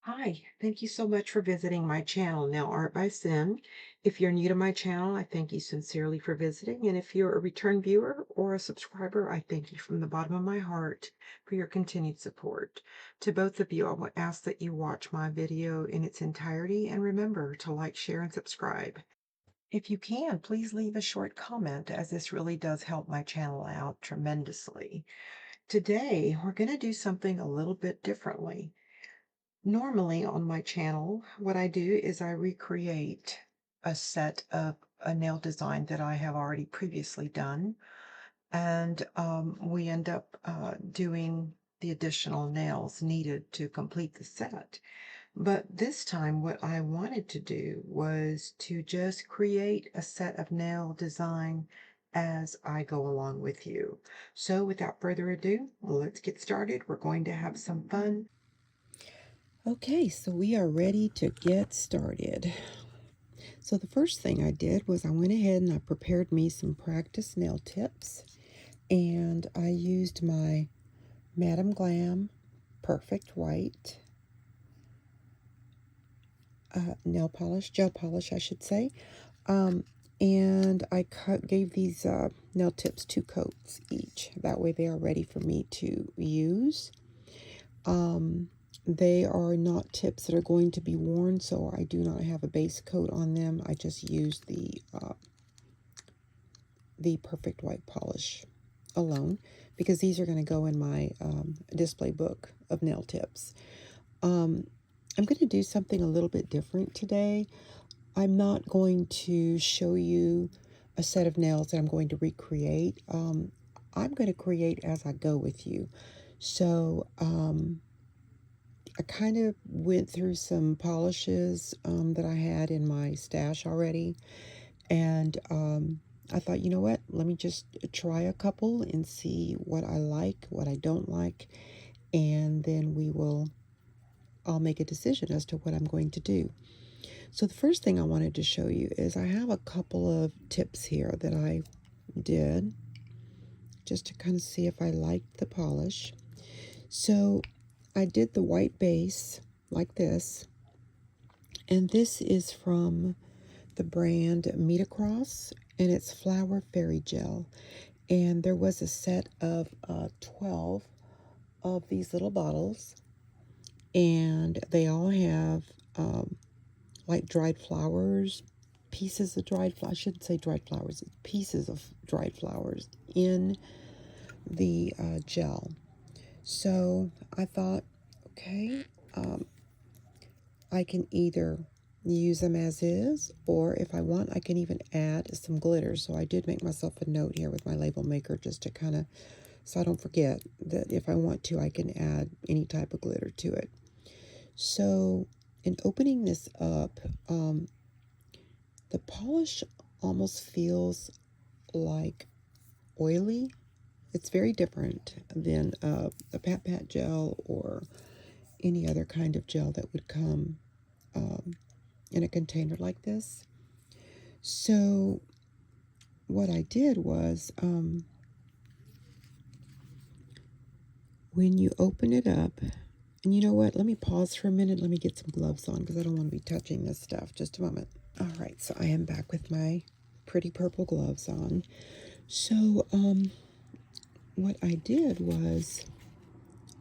Hi, thank you so much for visiting my channel, Nail Art by Sin. If you're new to my channel, I thank you sincerely for visiting. And if you're a return viewer or a subscriber, I thank you from the bottom of my heart for your continued support. To both of you, I would ask that you watch my video in its entirety and remember to like, share, and subscribe. If you can, please leave a short comment as this really does help my channel out tremendously. Today, we're going to do something a little bit differently. Normally on my channel, what I do is I recreate a set of a nail design that I have already previously done, and we end up doing the additional nails needed to complete the set. But this time, what I wanted to do was to just create a set of nail design as I go along with you. So without further ado, let's get started. We're going to have some fun. Okay, so we are ready to get started. So the first thing I did was I went ahead and I prepared me some practice nail tips, and I used my Madam Glam Perfect White nail polish, gel polish I should say. Um, and I gave these nail tips 2 coats each. That way they are ready for me to use. Um, they are not tips that are going to be worn, so I do not have a base coat on them. I just use the Perfect White polish alone because these are going to go in my display book of nail tips. Um, I'm going to do something a little bit different today. I'm not going to show you a set of nails that I'm going to recreate. I'm going to create as I go with you. So, I kind of went through some polishes that I had in my stash already, and I thought, you know what, let me just try a couple and see what I like, what I don't like, and then I'll make a decision as to what I'm going to do. So the first thing I wanted to show you is I have a couple of tips here that I did just to kind of see if I liked the polish. So I did the white base like this, and this is from the brand Meet Across, and it's Flower Fairy Gel. And there was a set of 12 of these little bottles, and they all have like dried flowers, pieces of dried flowers. I shouldn't say dried flowers, it's pieces of dried flowers in the gel. So I thought, okay, um, I can either use them as is, or if I want, I can even add some glitter. So I did make myself a note here with my label maker just to kind of, so I don't forget that if I want to, I can add any type of glitter to it. So in opening this up, the polish almost feels like oily. It's very different than a Pat Pat gel or any other kind of gel that would come in a container like this. So what I did was when you open it up, and you know what, let me pause for a minute. Let me get some gloves on because I don't want to be touching this stuff. Just a moment. All right, so I am back with my pretty purple gloves on. So what I did was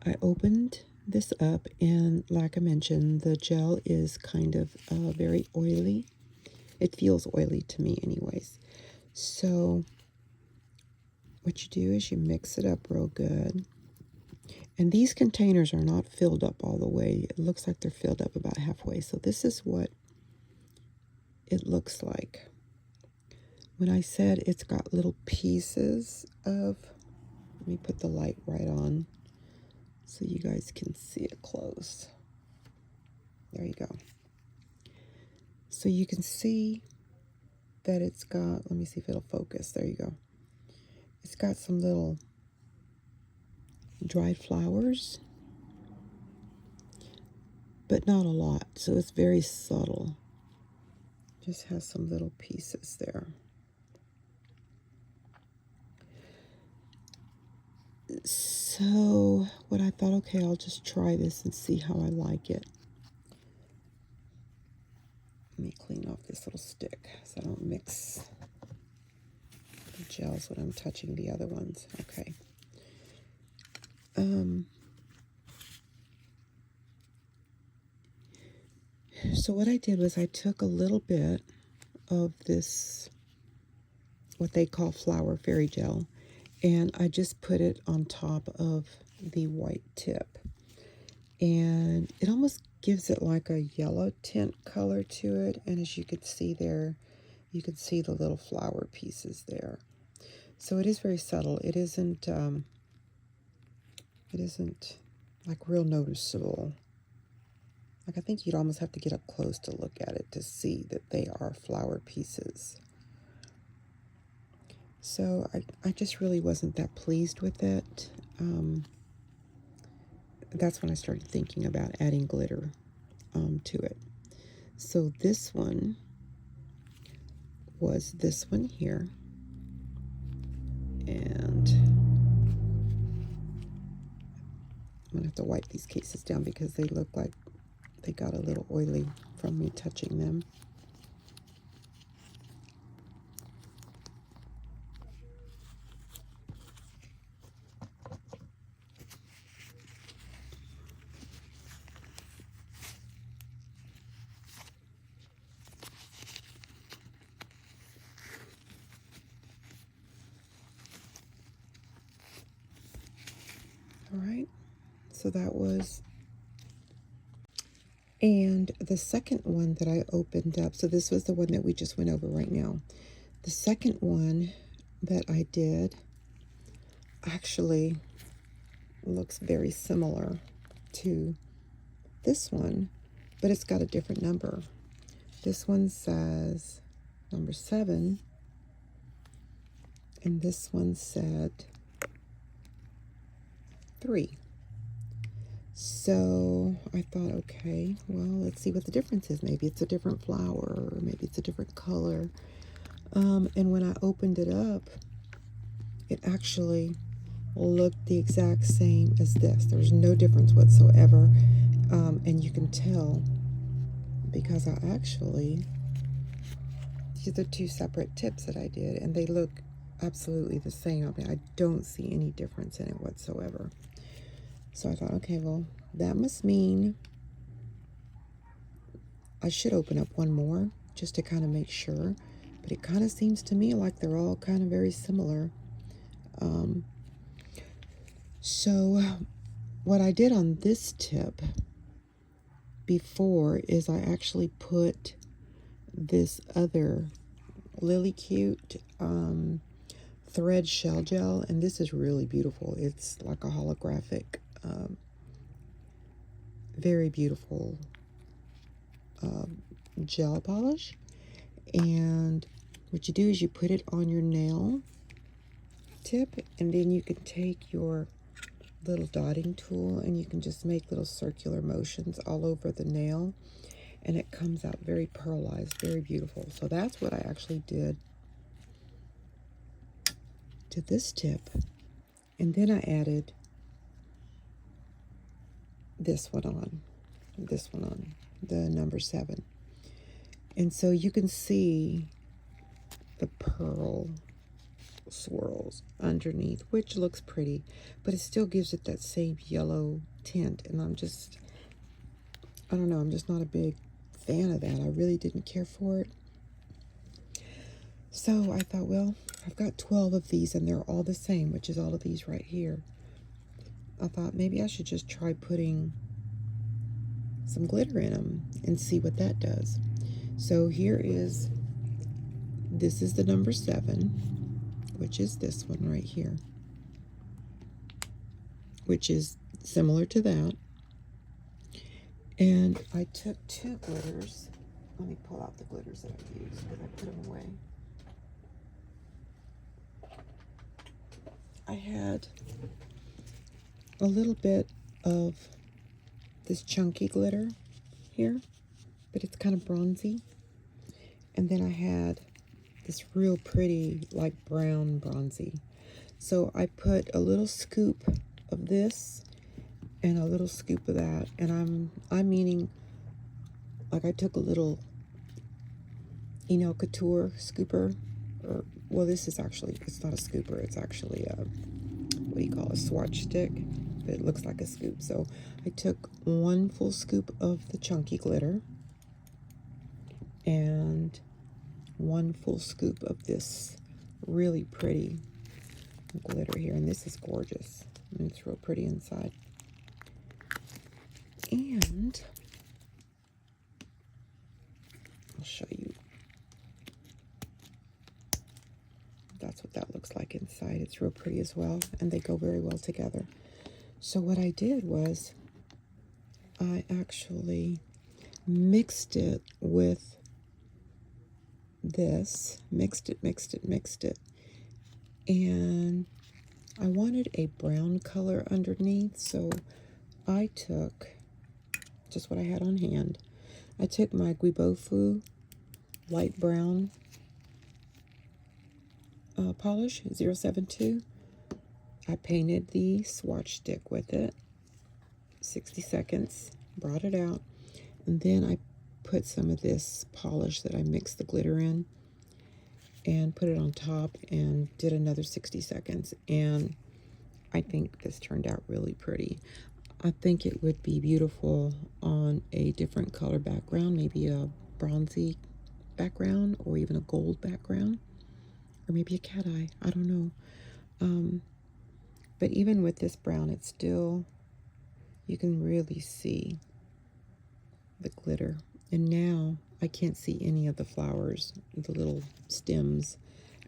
I opened this up, and like I mentioned, the gel is kind of very oily. It feels oily to me anyways. So what you do is you mix it up real good. And these containers are not filled up all the way. It looks like they're filled up about halfway. So this is what it looks like. When I said it's got little pieces of, let me put the light right on so you guys can see it close. There you go. So you can see that it's got, let me see if it'll focus. There you go. It's got some little dried flowers, but not a lot. So it's very subtle. Just has some little pieces there. So what I thought, okay, I'll just try this and see how I like it. Let me clean off this little stick so I don't mix the gels when I'm touching the other ones. Okay. So what I did was I took a little bit of this, what they call flower fairy gel, and I just put it on top of the white tip. And it almost gives it like a yellow tint color to it. And as you can see there, you can see the little flower pieces there. So it is very subtle. It isn't like real noticeable. Like I think you'd almost have to get up close to look at it to see that they are flower pieces. So I just really wasn't that pleased with it. That's when I started thinking about adding glitter to it. So this one was this one here. And I'm going to have to wipe these cases down because they look like they got a little oily from me touching them. All right, so that was, and the second one that I opened up, so this was the one that we just went over right now. The second one that I did actually looks very similar to this one, but it's got a different number. This one says number 7, and this one said 3. So I thought, okay, well, let's see what the difference is. Maybe it's a different flower, or maybe it's a different color. And when I opened it up, it actually looked the exact same as this. There's no difference whatsoever. And you can tell because I actually, these are 2 separate tips that I did, and they look absolutely the same. I mean, I don't see any difference in it whatsoever. So I thought, okay, well, that must mean I should open up one more just to kind of make sure. But it kind of seems to me like they're all kind of very similar. So what I did on this tip before is I actually put this other Lily Cute thread shell gel, and this is really beautiful. It's like a holographic, very beautiful gel polish. And what you do is you put it on your nail tip, and then you can take your little dotting tool and you can just make little circular motions all over the nail, and it comes out very pearlized, very beautiful. So that's what I actually did to this tip. And then I added this one on, the number 7. And so you can see the pearl swirls underneath, which looks pretty, but it still gives it that same yellow tint. And I don't know, I'm just not a big fan of that. I really didn't care for it. So I thought, well, I've got 12 of these and they're all the same, which is all of these right here. I thought maybe I should just try putting some glitter in them and see what that does. So this is the number 7, which is this one right here, which is similar to that. And I took 2 glitters. Let me pull out the glitters that I used because I put them away. I had a little bit of this chunky glitter here, but it's kind of bronzy. And then I had this real pretty, like brown bronzy. So I put a little scoop of this and a little scoop of that. And I'm meaning, like I took a little Couture scooper. Or, well, this is actually, it's not a scooper, it's actually a, what do you call it, a swatch stick. But it looks like a scoop. So I took 1 full scoop of the chunky glitter and 1 full scoop of this really pretty glitter here. And this is gorgeous. And it's real pretty inside. And I'll show you. That's what that looks like inside. It's real pretty as well, and they go very well together. So what I did was I actually mixed it with this. Mixed it. And I wanted a brown color underneath, so I took just what I had on hand. I took my Guibofu light brown polish 072. I painted the swatch stick with it. 60 seconds, brought it out, and then I put some of this polish that I mixed the glitter in and put it on top and did another 60 seconds. And I think this turned out really pretty. I think it would be beautiful on a different color background, maybe a bronzy background or even a gold background, or maybe a cat eye. I don't know. But even with this brown, it's still, you can really see the glitter. And now I can't see any of the flowers, the little stems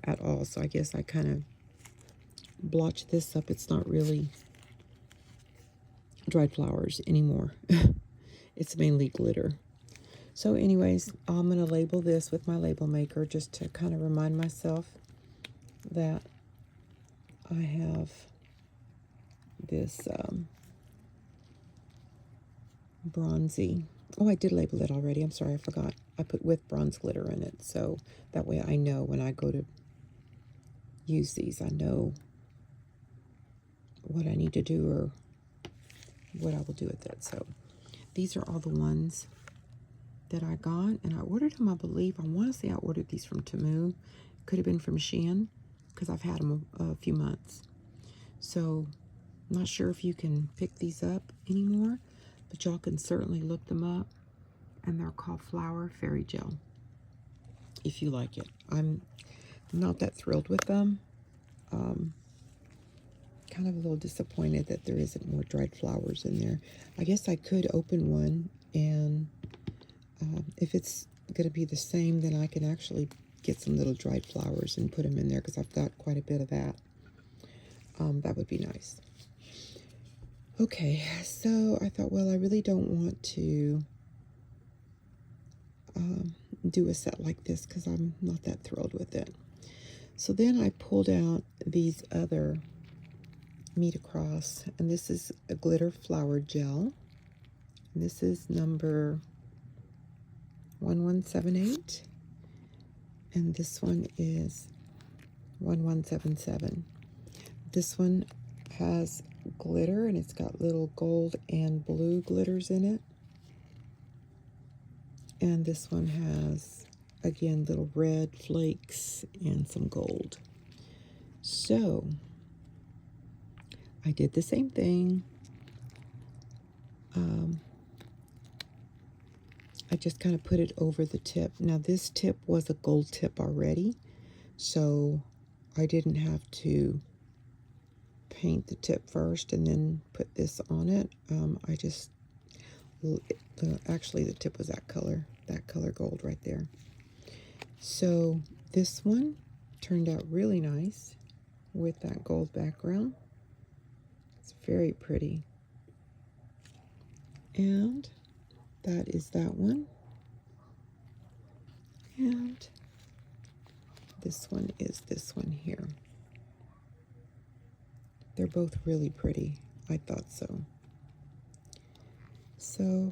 at all. So I guess I kind of blotched this up. It's not really dried flowers anymore. It's mainly glitter. So anyways, I'm going to label this with my label maker just to kind of remind myself that I have this bronzy. Oh, I did label it already. I'm sorry, I forgot. I put with bronze glitter in it. So that way I know when I go to use these, I know what I need to do or what I will do with it. So these are all the ones that I got, and I ordered them, I believe. I want to say I ordered these from Temu. Could have been from Shein because I've had them a few months. So I'm not sure if you can pick these up anymore, but y'all can certainly look them up. And they're called Flower Fairy Gel, if you like it. I'm not that thrilled with them. Kind of a little disappointed that there isn't more dried flowers in there. I guess I could open one, and if it's going to be the same, then I can actually get some little dried flowers and put them in there because I've got quite a bit of that. That would be nice. Okay, so I thought, well, I really don't want to do a set like this because I'm not that thrilled with it. So then I pulled out these other Meet Across, and this is a glitter flower gel. And this is number 1178, and this one is 1177. This one has glitter, and it's got little gold and blue glitters in it. And this one has, again, little red flakes and some gold. So I did the same thing. I just kind of put it over the tip. Now this tip was a gold tip already, so I didn't have to paint the tip first and then put this on it. I just, actually the tip was that color gold right there. So this one turned out really nice with that gold background. It's very pretty. And that is that one. And this one is this one here. They're both really pretty. I thought so. So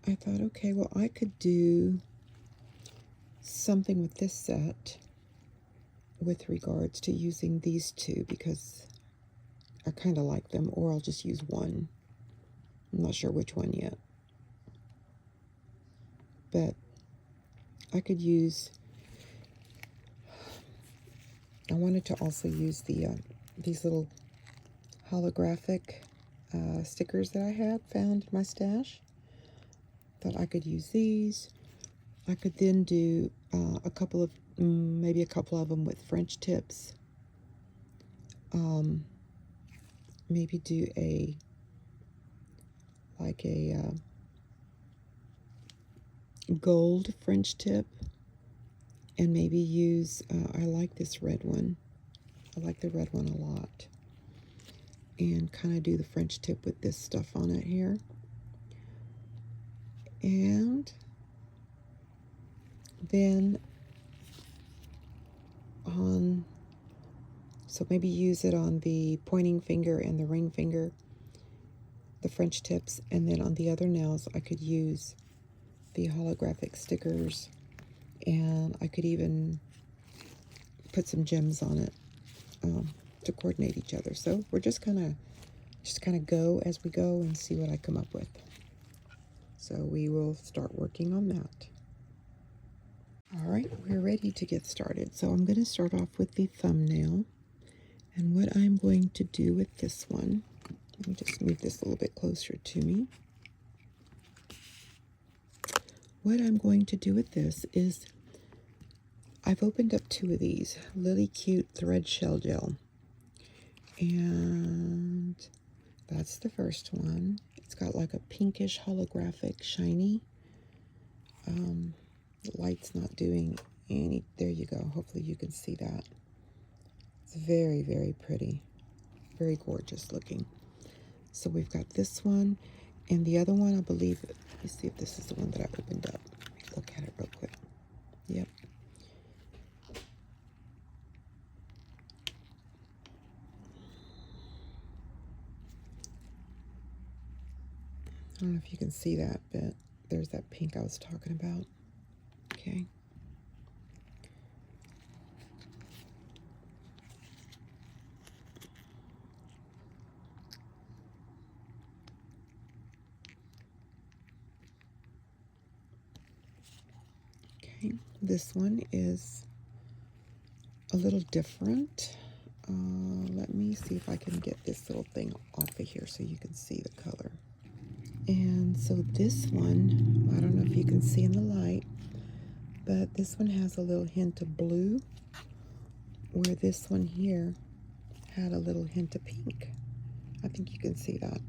I thought, okay, well, I could do something with this set with regards to using these two because I kind of like them, or I'll just use one. I'm not sure which one yet. But I could use I wanted to also use these little holographic stickers that I had found in my stash. Thought I could use these. I could then do a couple of, maybe a couple of them with French tips. Maybe do like a gold French tip, and maybe use, I like this red one. I like the red one a lot. And kind of do the French tip with this stuff on it here. And then so maybe use it on the pointing finger and the ring finger, the French tips, and then on the other nails I could use the holographic stickers, and I could even put some gems on it to coordinate each other. So we're just kind of go as we go and see what I come up with. So we will start working on that. All right, we're ready to get started. So I'm going to start off with the thumbnail. And what I'm going to do with this one, let me just move this a little bit closer to me. What I'm going to do with this is, I've opened up 2 of these, Lily Cute Thread Shell Gel. And that's the first one. It's got like a pinkish holographic shiny. The light's not doing any, there you go. Hopefully you can see that. It's very, very pretty. Very gorgeous looking. So we've got this one, and the other one, I believe, let me see if this is the one that I opened up. Let me look at it real quick. Yep. I don't know if you can see that, but there's that pink I was talking about. Okay. Okay, this one is a little different. Let me see if I can get this little thing off of here so you can see the color. And so this one, I don't know if you can see in the light, but this one has a little hint of blue, where this one here had a little hint of pink. I think you can see that.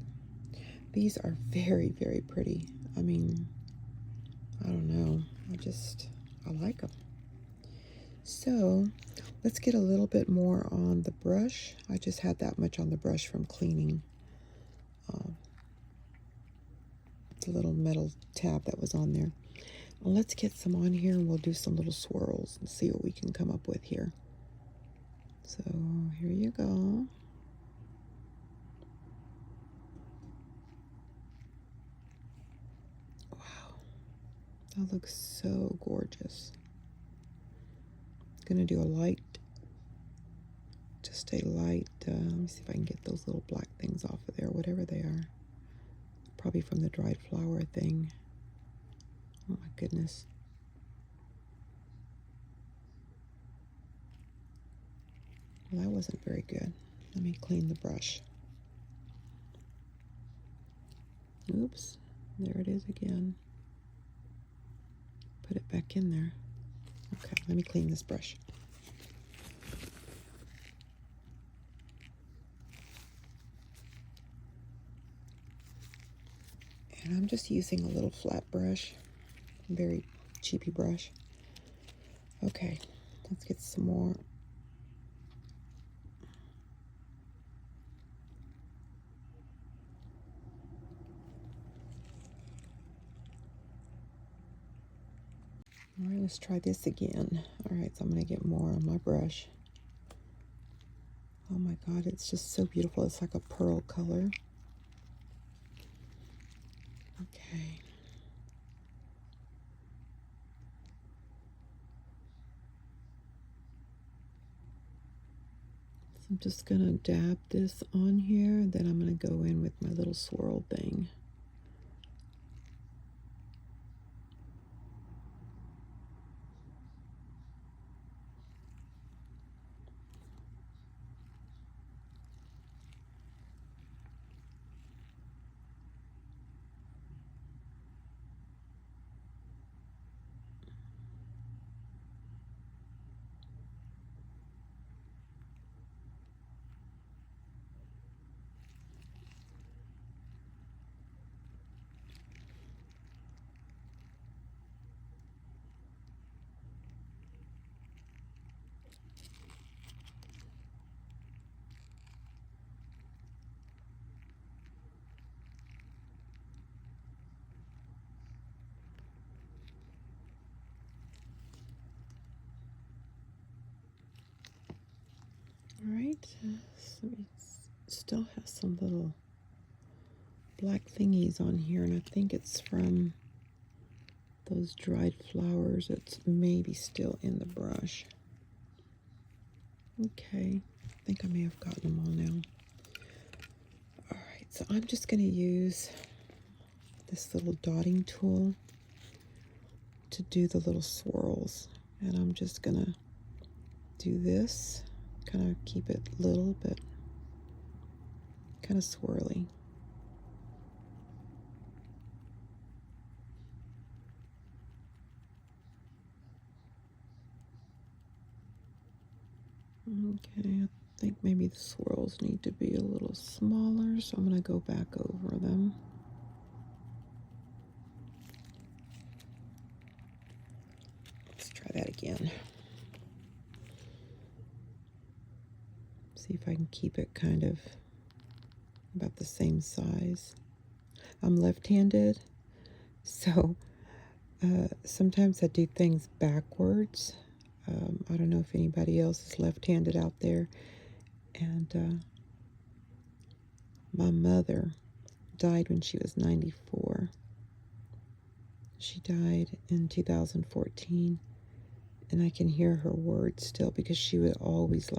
These are very, very pretty. I mean, I don't know. I like them. So let's get a little bit more on the brush. I just had that much on the brush from cleaning the little metal tab that was on there. Well, let's get some on here, and we'll do some little swirls and see what we can come up with here. So here you go. Wow, that looks so gorgeous. Gonna do a light, just a light, let me see if I can get those little black things off of there, whatever they are. Probably from the dried flower thing. Oh my goodness. Well, that wasn't very good. Let me clean the brush. Oops, there it is again. Put it back in there. Okay, let me clean this brush. And I'm just using a little flat brush, very cheapy brush. Okay, let's get some more. All right, let's try this again. All right, so I'm gonna get more on my brush. Oh my God, it's just so beautiful. It's like a pearl color. Okay. So I'm just gonna dab this on here, and then I'm gonna go in with my little swirl thing. right. So it still has some little black thingies on here, and I think it's from those dried flowers. It's maybe still in the brush. Okay, I think I may have gotten them all now. All right, so I'm just going to use this little dotting tool to do the little swirls, and I'm just going to do this, kind of keep it little but kind of swirly. Okay, I think maybe the swirls need to be a little smaller, so I'm going to go back over them. Let's try that again. See if I can keep it kind of about the same size. I'm left-handed, so sometimes I do things backwards. I don't know if anybody else is left-handed out there. And my mother died when she was 94. She died in 2014, and I can hear her words still because she would always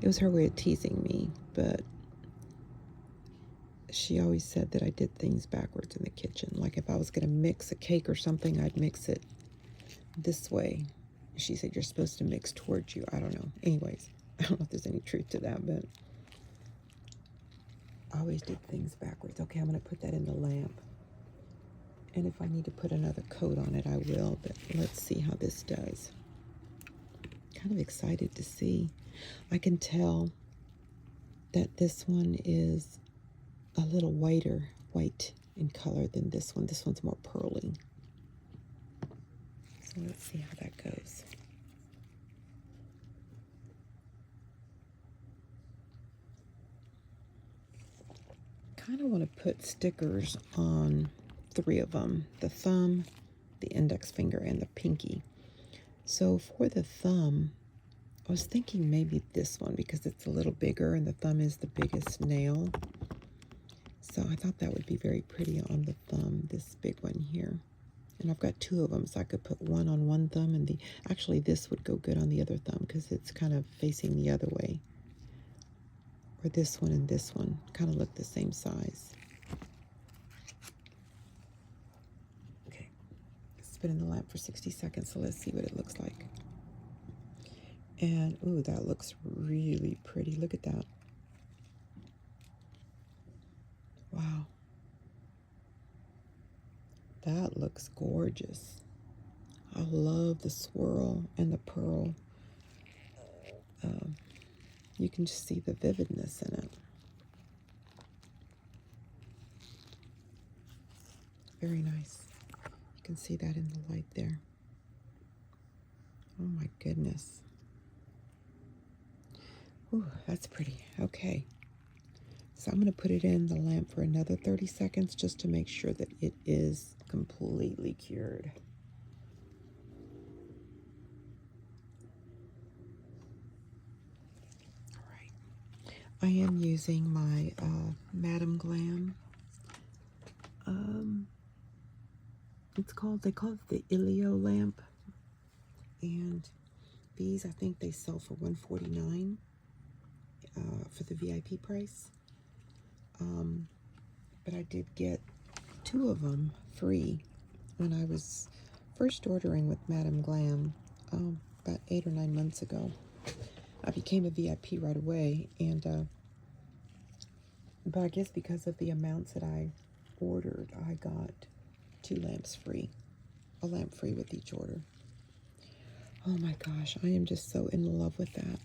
it was her way of teasing me, but she always said that I did things backwards in the kitchen. Like if I was going to mix a cake or something, I'd mix it this way. She said, you're supposed to mix towards you. I don't know. Anyways, I don't know if there's any truth to that, but I always did things backwards. Okay, I'm going to put that in the lamp. And if I need to put another coat on it, I will. But let's see how this does. Kind of excited to see. I can tell that this one is a little white in color than this one. This one's more pearly. So let's see how that goes. Kind of want to put stickers on 3 of them: the thumb, the index finger, and the pinky. So for the thumb, I was thinking maybe this one because it's a little bigger and the thumb is the biggest nail. So I thought that would be very pretty on the thumb, this big one here. And I've got 2 of them, so I could put one on one thumb and actually this would go good on the other thumb because it's kind of facing the other way. Or this one and this one kind of look the same size. Okay, it's been in the lamp for 60 seconds, so let's see what it looks like. And, ooh, that looks really pretty. Look at that. Wow. That looks gorgeous. I love the swirl and the pearl. You can just see the vividness in it. Very nice. You can see that in the light there. Oh my goodness. Ooh, that's pretty. Okay. So I'm going to put it in the lamp for another 30 seconds just to make sure that it is completely cured. All right. I am using my Madame Glam. They call it the Ilio lamp. And these, I think they sell for $149 for the VIP price. But I did get 2 of them free when I was first ordering with Madame Glam about 8 or 9 months ago. I became a VIP right away, and but I guess because of the amounts that I ordered, I got 2 lamps free, a lamp free with each order. Oh my gosh, I am just so in love with that.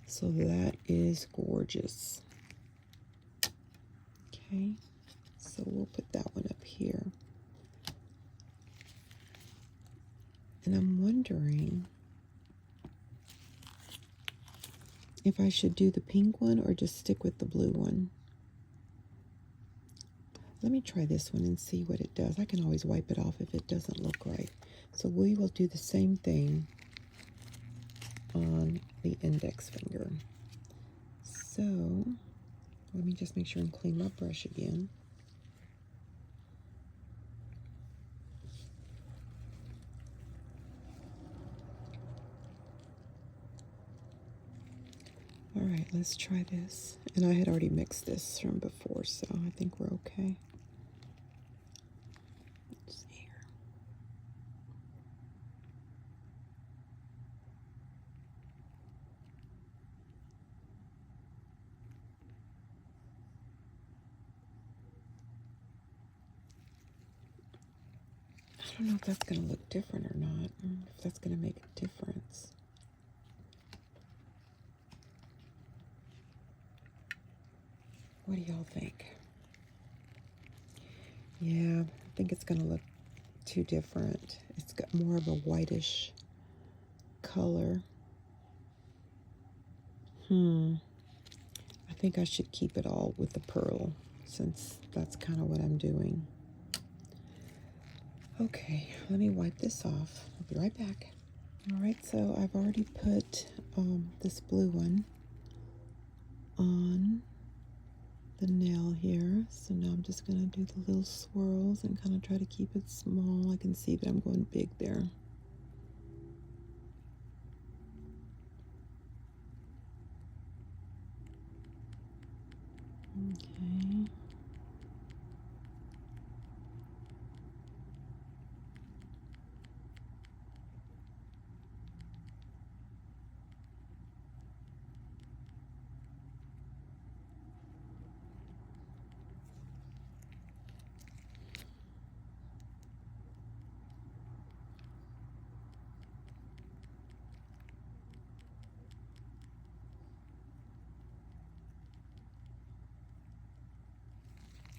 So that is gorgeous. Okay, so we'll put that one up here. And I'm wondering if I should do the pink one or just stick with the blue one. let me try this one and see what it does. I can always wipe it off if it doesn't look right. So we will do the same thing on the index finger. So let me just make sure and clean my brush again. All right, let's try this. And I had already mixed this from before, so I think we're okay. Let's see here. I don't know if that's going to look different or not, if that's going to make a difference. What do y'all think? Yeah, I think it's going to look too different. It's got more of a whitish color. I think I should keep it all with the pearl, since that's kind of what I'm doing. Okay, let me wipe this off. I'll be right back. All right, so I've already put this blue one on the nail here. So now I'm just going to do the little swirls and kind of try to keep it small. I can see that I'm going big there. Okay.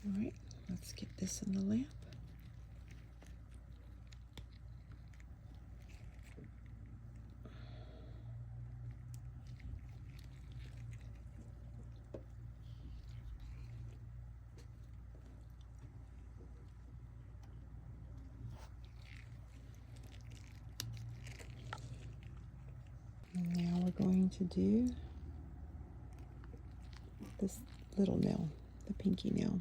All right, let's get this in the lamp. Now we're going to do this little nail, the pinky nail.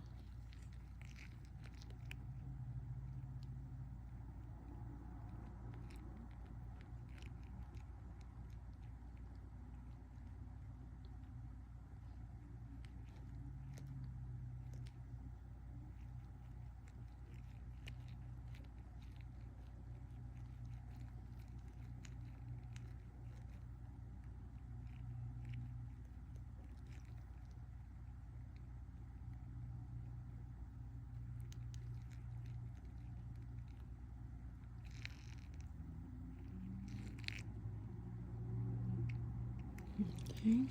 Okay.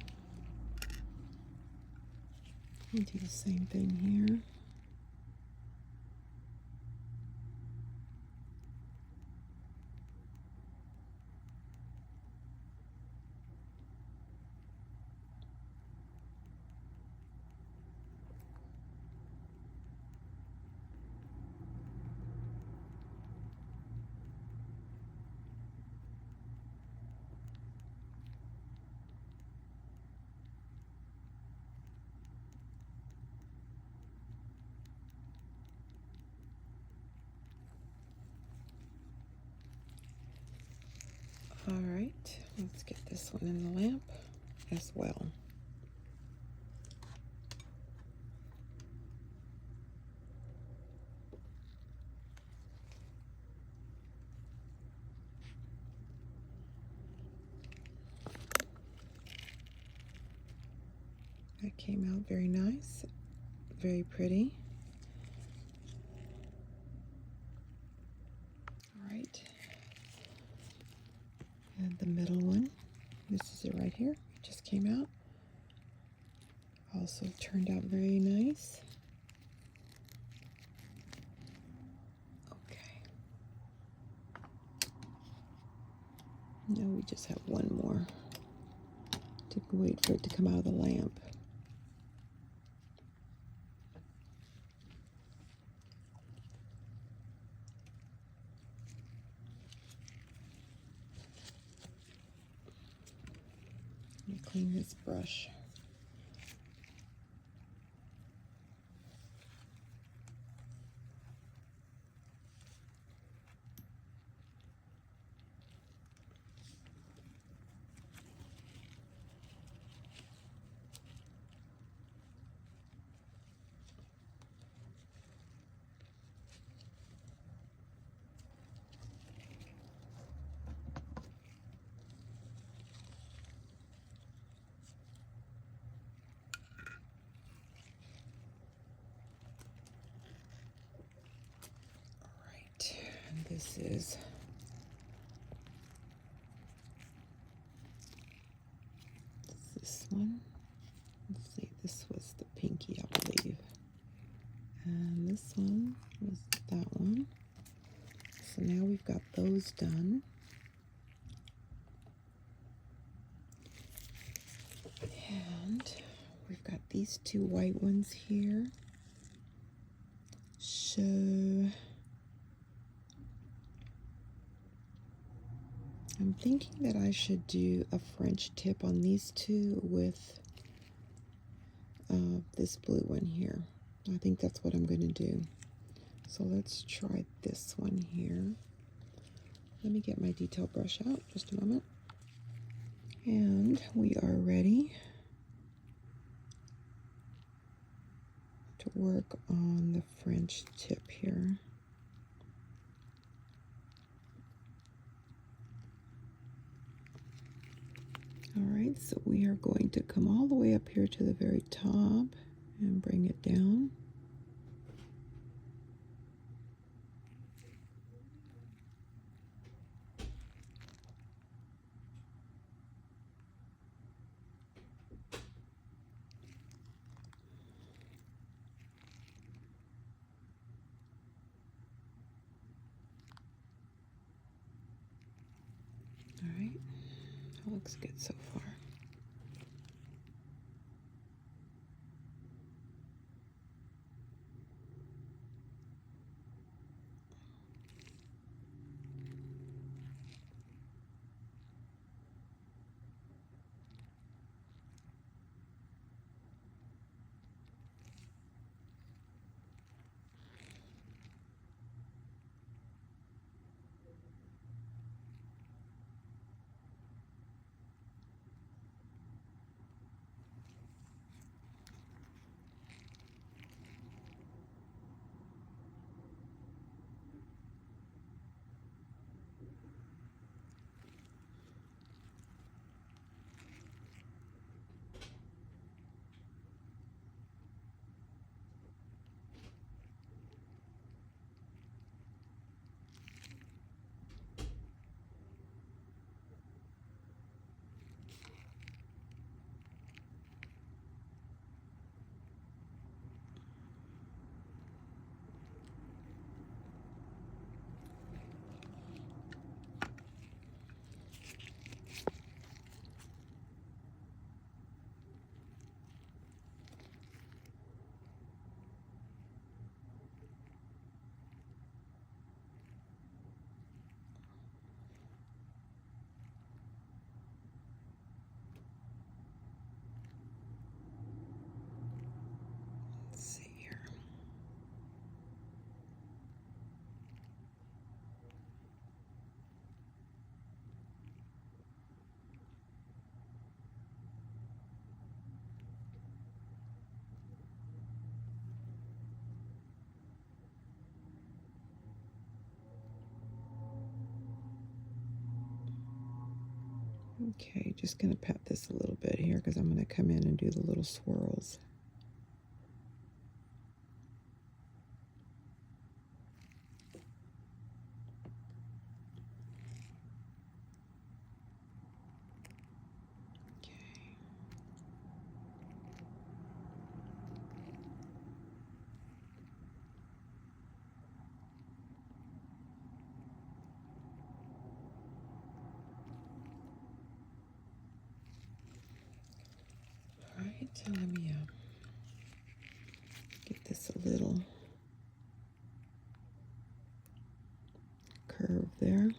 And do the same thing here. All right, let's get this one in the lamp as well. That came out very nice, very pretty. All right, and the middle one, this is it right here, it just came out. Also turned out very nice. Okay. Now we just have one more to wait for it to come out of the lamp. clean this brush. Right, and this is this one. Let's see, this was the pinky, I believe. And this one was that one. So now we've got those done. And we've got these two white ones here. So I'm thinking that I should do a French tip on these two with this blue one here. I think that's what I'm going to do. So let's try this one here. Let me get my detail brush out just a moment. And we are ready to work on the French tip here. All right, so we are going to come all the way up here to the very top and bring it down. All right, that looks good so far. Let's see here. Okay, just going to pat this a little bit here because I'm going to come in and do the little swirls. Okay. All right, so let me get this a little curve there.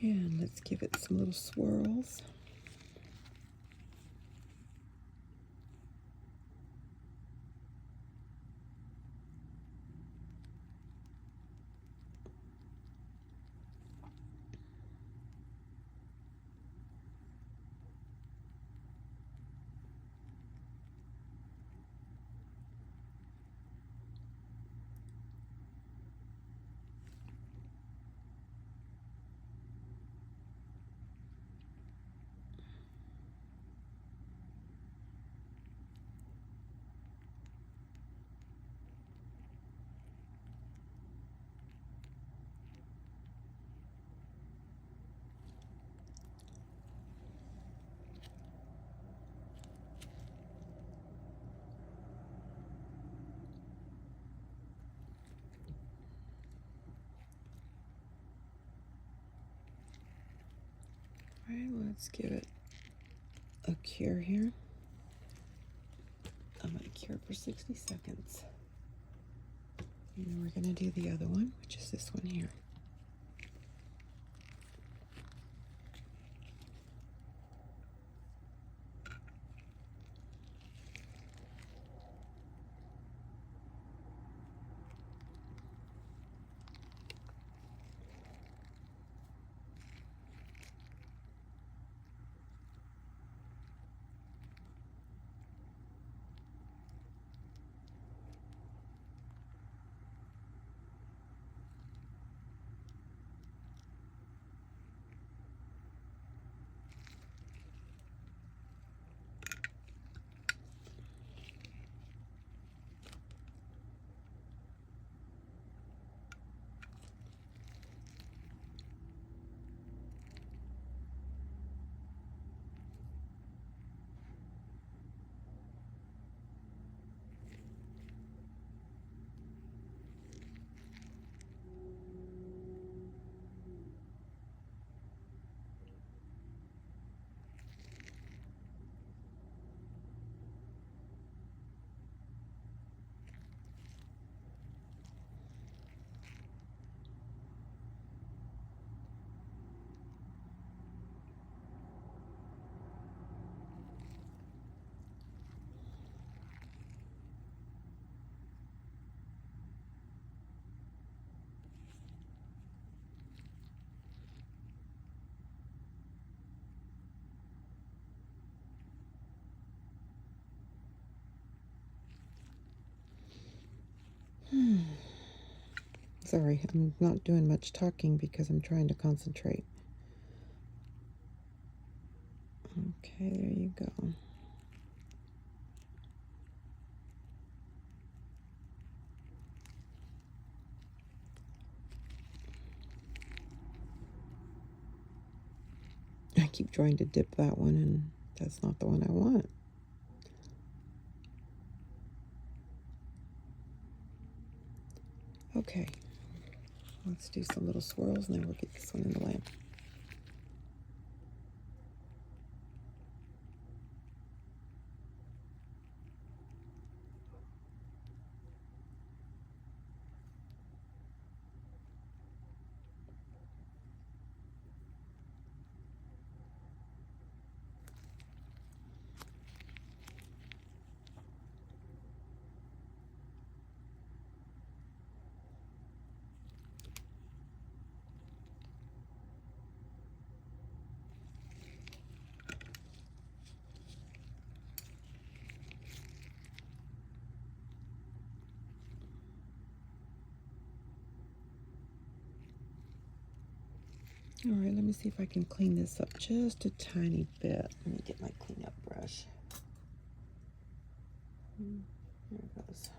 And let's give it some little swirls. All right, let's give it a cure here. I'm going to cure for 60 seconds. And then we're going to do the other one, which is this one here. Sorry, I'm not doing much talking because I'm trying to concentrate. Okay, there you go. I keep trying to dip that one, and that's not the one I want. Okay, let's do some little swirls, and then we'll get this one in the lamp. All right, let me see if I can clean this up just a tiny bit. Let me get my cleanup brush. There it goes.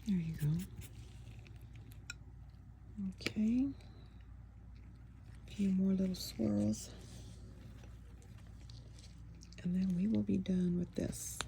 There you go. Okay. A few more little swirls. And then we will be done with this.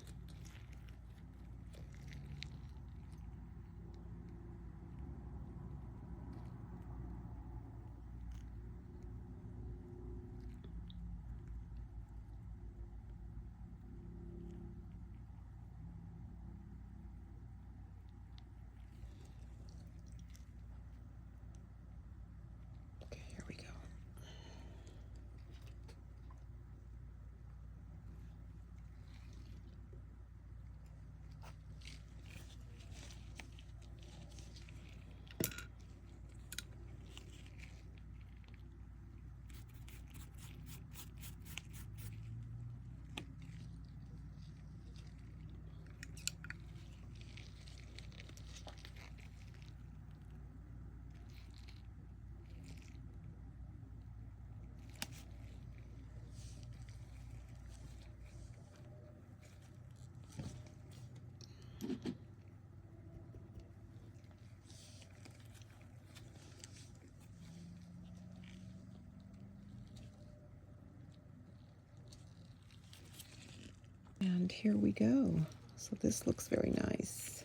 And here we go. So this looks very nice.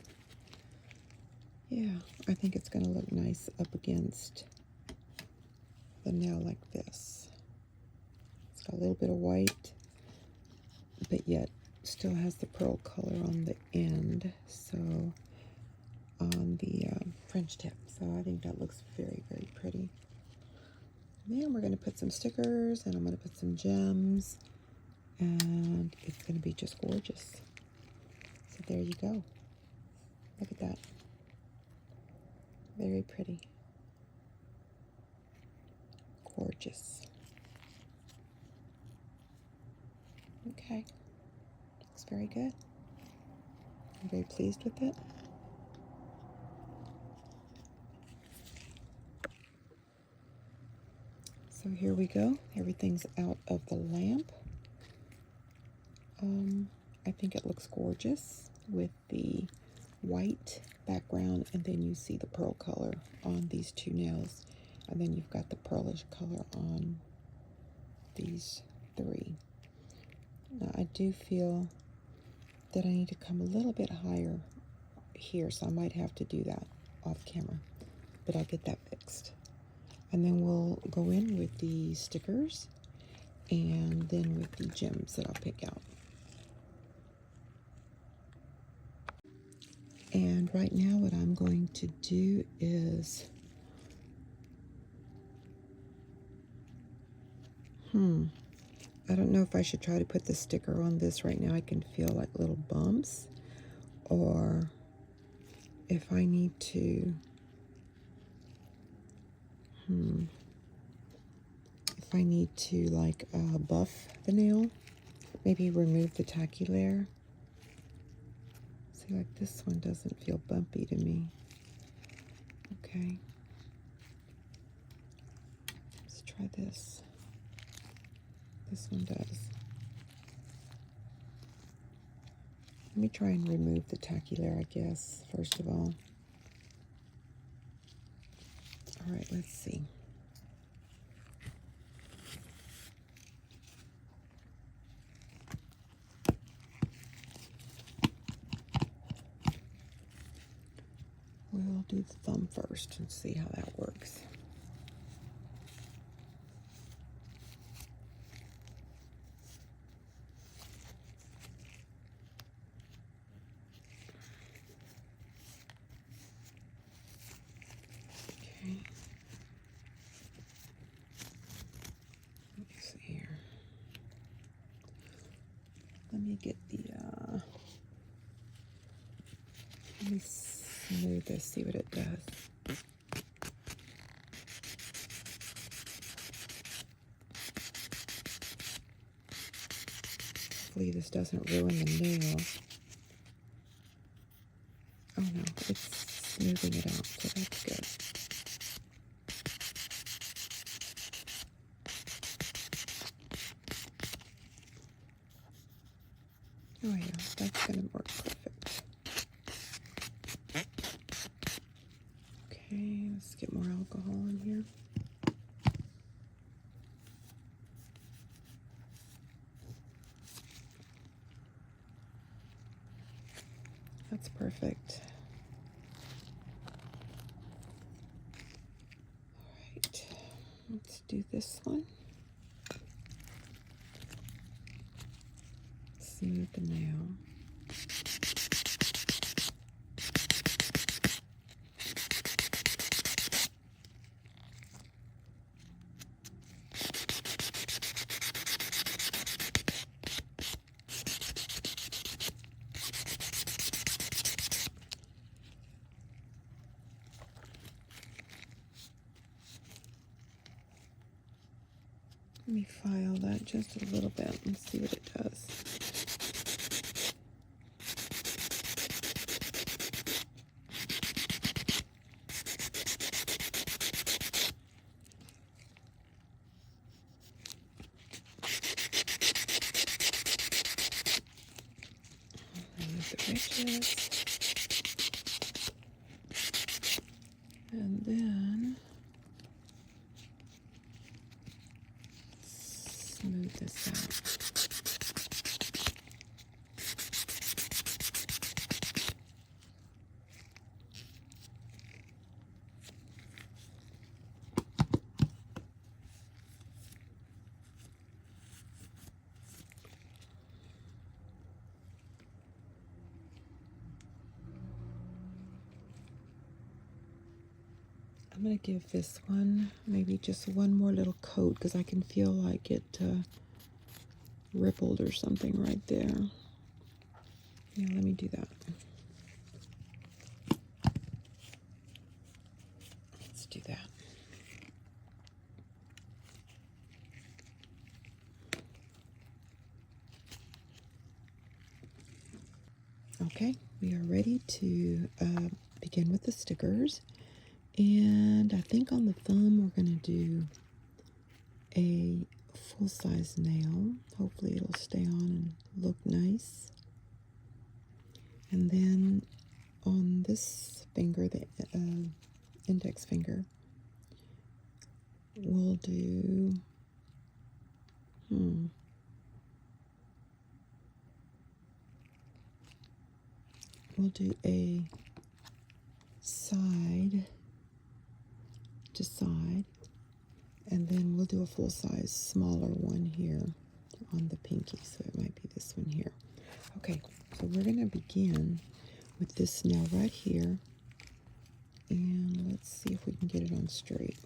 Yeah, I think it's going to look nice up against the nail like this. It's got a little bit of white, but yet still has the pearl color on the end, so on the French tip. So I think that looks very, very pretty. Then we're going to put some stickers, and I'm going to put some gems, and it's going to be just gorgeous. So there you go. Look at that. Very pretty. Gorgeous. Okay. Looks very good. I'm very pleased with it. So here we go. Everything's out of the lamp. I think it looks gorgeous with the white background, and then you see the pearl color on these two nails, and then you've got the pearlish color on these three. Now I do feel that I need to come a little bit higher here, so I might have to do that off camera, but I'll get that fixed. And then we'll go in with the stickers and then with the gems that I'll pick out. And right now what I'm going to do is, I don't know if I should try to put the sticker on this right now. I can feel like little bumps, or if I need to, if I need to like buff the nail, maybe remove the tacky layer. See, like this one doesn't feel bumpy to me. Okay. Let's try this. This one does. Let me try and remove the tacky layer, I guess, first of all. All right, let's see. We'll do the thumb first and see how that works. Okay. Let's see here. Let me get the, let me smooth this, see what it does. Hopefully this doesn't ruin the nail. Oh no, it's smoothing it out, so that's good. Oh yeah, that's gonna work perfect. Okay, let's get more alcohol in here. That's perfect. All right, let's do this one. Smooth the nail. Let me file that just a little bit and see what it does. Remove the ridges. And then smooth this out. I'm going to give this one maybe just one more little coat because I can feel like it rippled or something right there. Yeah, let me do that. Let's do that. Okay, we are ready to begin with the stickers. And I think on the thumb we're going to do a full-size nail. Hopefully it'll stay on and look nice. And then on this finger, the index finger, we'll do a side to side, and then we'll do a full-size smaller one here on the pinky, so it might be this one here. Okay, so we're going to begin with this nail right here, and let's see if we can get it on straight.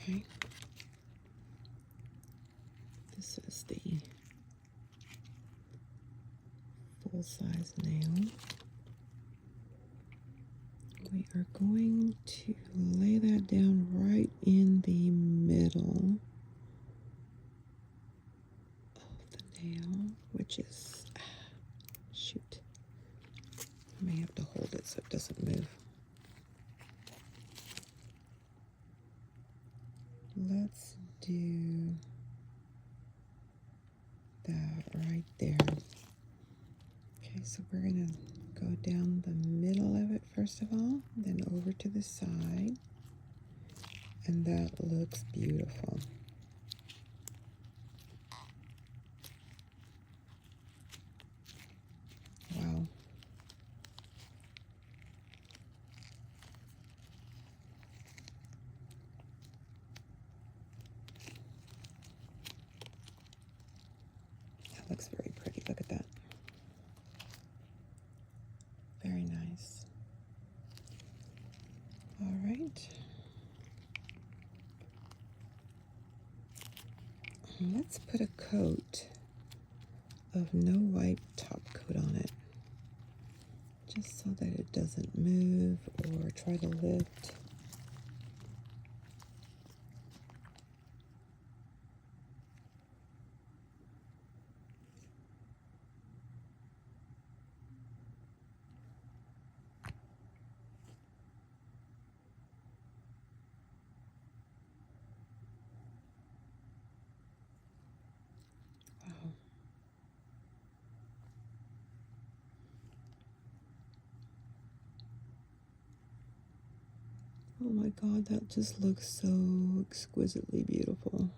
Okay, this is the full-size nail. We are going to lay that down right in the middle of the nail, which is, shoot, I may have to hold it so it doesn't move. Let's do that right there. Okay, so we're going to go down the middle of it first of all, then over to the side, and that looks beautiful. Wow. That looks very pretty. Look at that. Very nice. All right. Let's put a coat of no wipe top coat on it, just so that it doesn't move or try to lift. Wow. Oh my God, that just looks so exquisitely beautiful.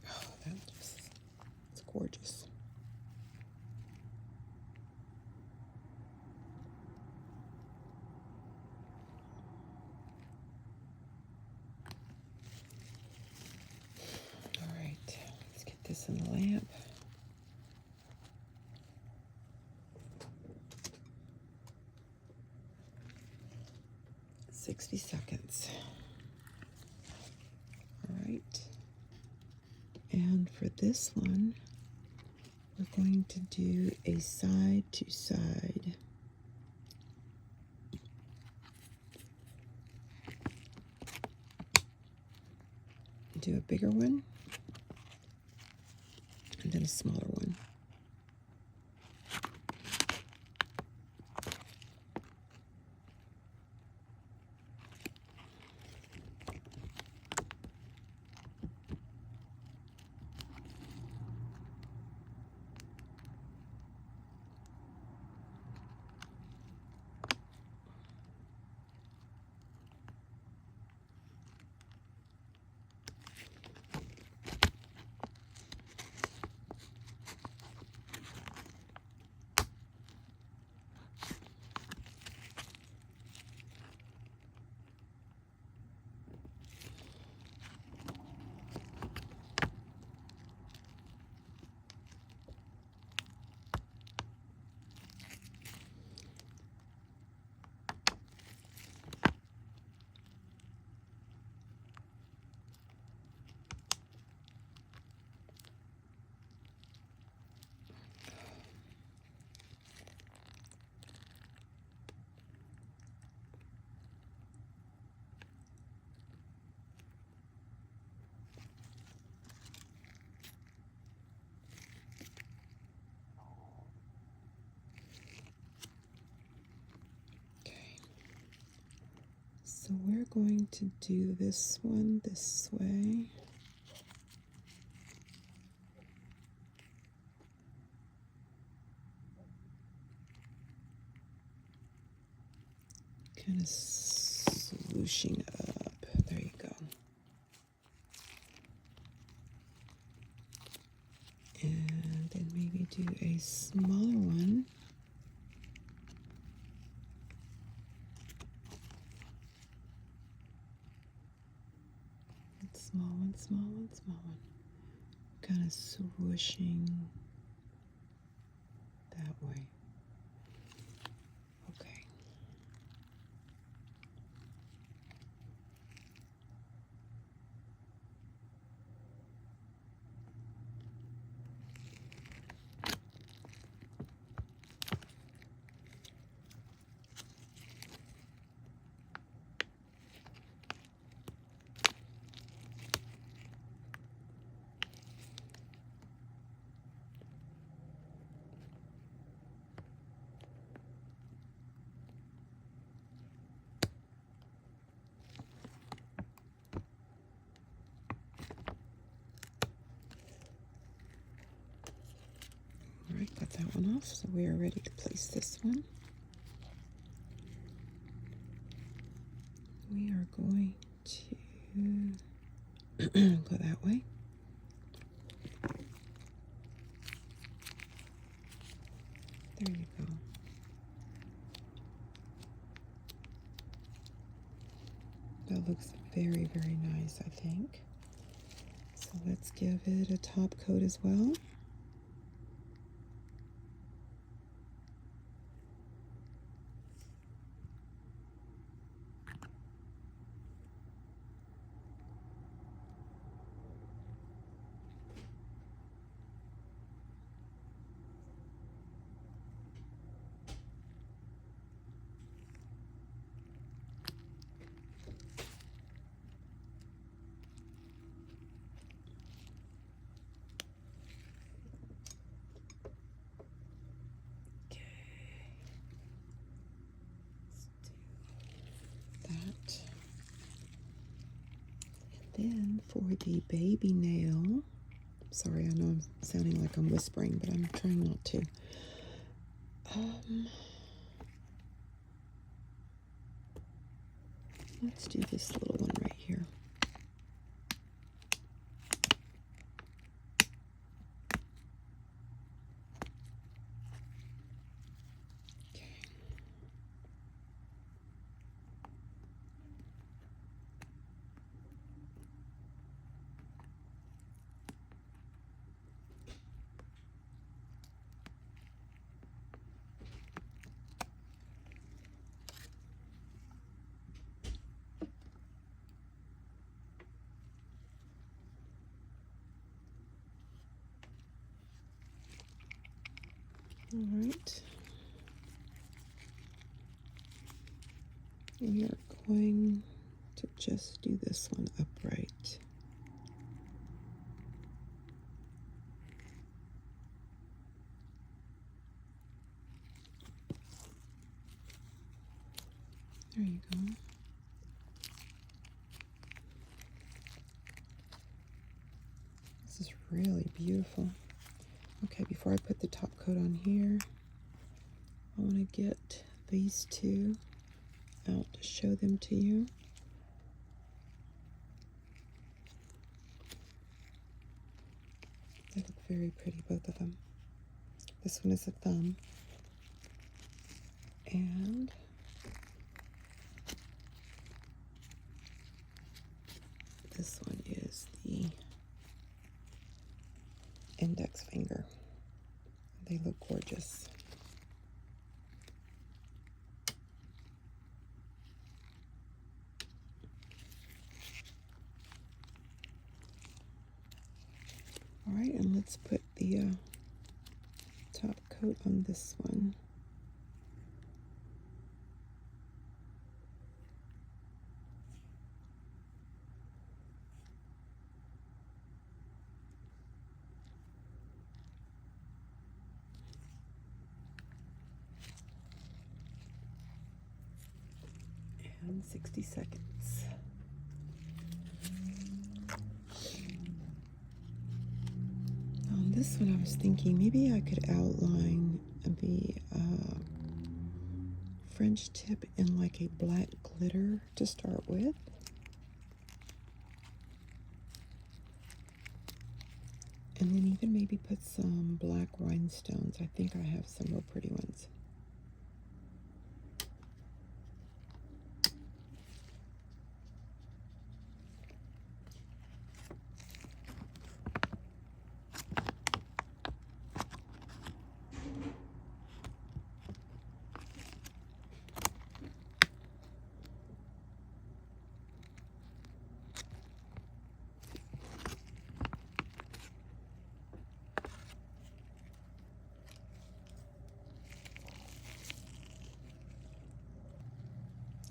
Oh, it's gorgeous. All right, let's get this in the lamp. "60 seconds. All right. And for this one, we're going to do a side to side. Do a bigger one, and then a smaller one. So we're going to do this one this way. Kind of swooshing up. There you go. And then maybe do a smaller one. Small one, small one, small one. Kind of swooshing that way. Okay. All right, got that one off, so we are ready to place this one. We are going to go that way. There you go. That looks very, very nice, I think. So let's give it a top coat as well. That. And then for the baby nail, sorry, I know I'm sounding like I'm whispering, but I'm trying not to. Let's do this little one right here. All right. We are going to just do this one upright. There you go. This is really beautiful. Okay, before I put the top coat on here, I want to get these two out to show them to you. They look very pretty, both of them. This one is a thumb, and this one is the index finger. They look gorgeous. All right, and let's put the top coat on this one. and 60 seconds. On this one, I was thinking maybe I could outline the French tip in like a black glitter to start with. And then even maybe put some black rhinestones. I think I have some real pretty ones.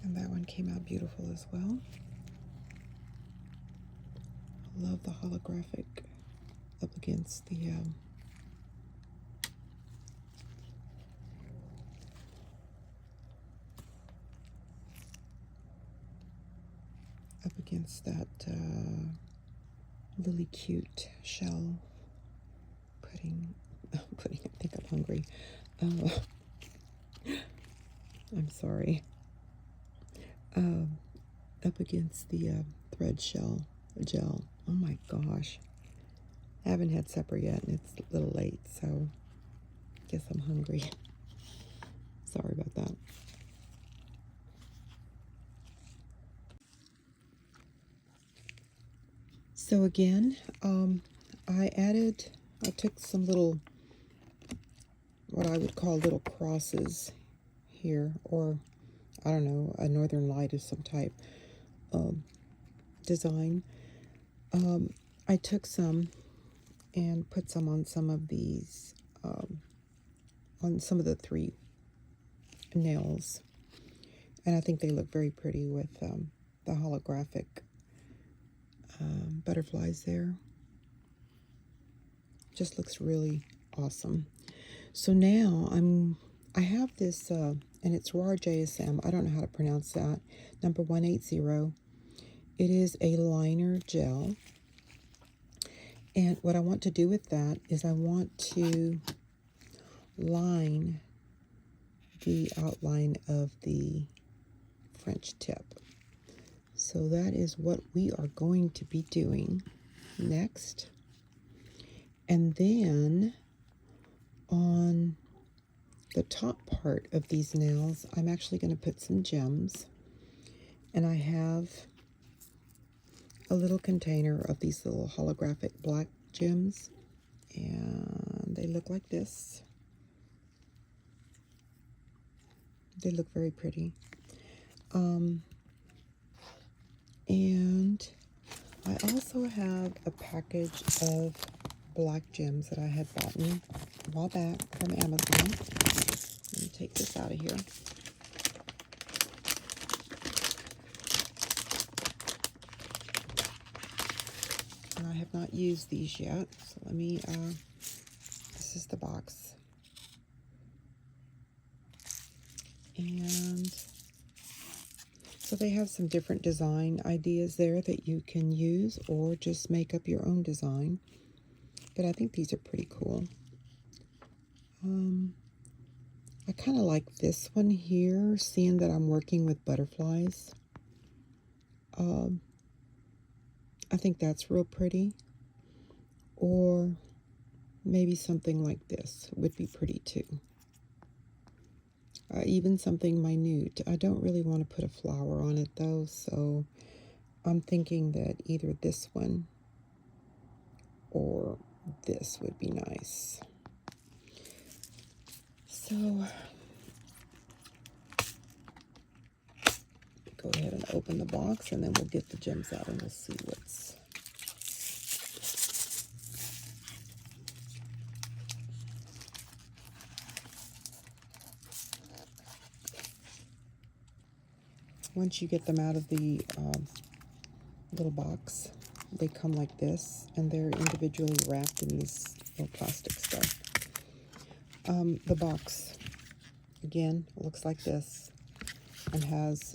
And that one came out beautiful as well. I love the holographic up against the that really cute shell pudding. Pudding. I think I'm hungry. I'm sorry. Up against the thread shell gel. Oh my gosh. I haven't had supper yet and it's a little late, so I guess I'm hungry. Sorry about that. So again, I took some little, what I would call little crosses here, or I don't know, a northern light of some type design. I took some and put some on some of these, on some of the 3 nails. And I think they look very pretty with the holographic butterflies there. Just looks really awesome. So now I have this, and it's raw JSM. I don't know how to pronounce that. Number 180. It is a liner gel. And what I want to do with that is I want to line the outline of the French tip. So that is what we are going to be doing next. And then on the top part of these nails, I'm actually going to put some gems. And I have a little container of these little holographic black gems. And they look like this. They look very pretty. And I also have a package of black gems that I had bought a while back from Amazon. Let me take this out of here. And I have not used these yet, so let me, this is the box. And so they have some different design ideas there that you can use or just make up your own design. But I think these are pretty cool. I kind of like this one here, seeing that I'm working with butterflies. I think that's real pretty. Or maybe something like this would be pretty too. Even something minute. I don't really want to put a flower on it though, so I'm thinking that either this one or this would be nice. So go ahead and open the box and then we'll get the gems out and we'll see what's. Once you get them out of the little box, they come like this, and they're individually wrapped in these little plastic stuff. The box, again, looks like this, and has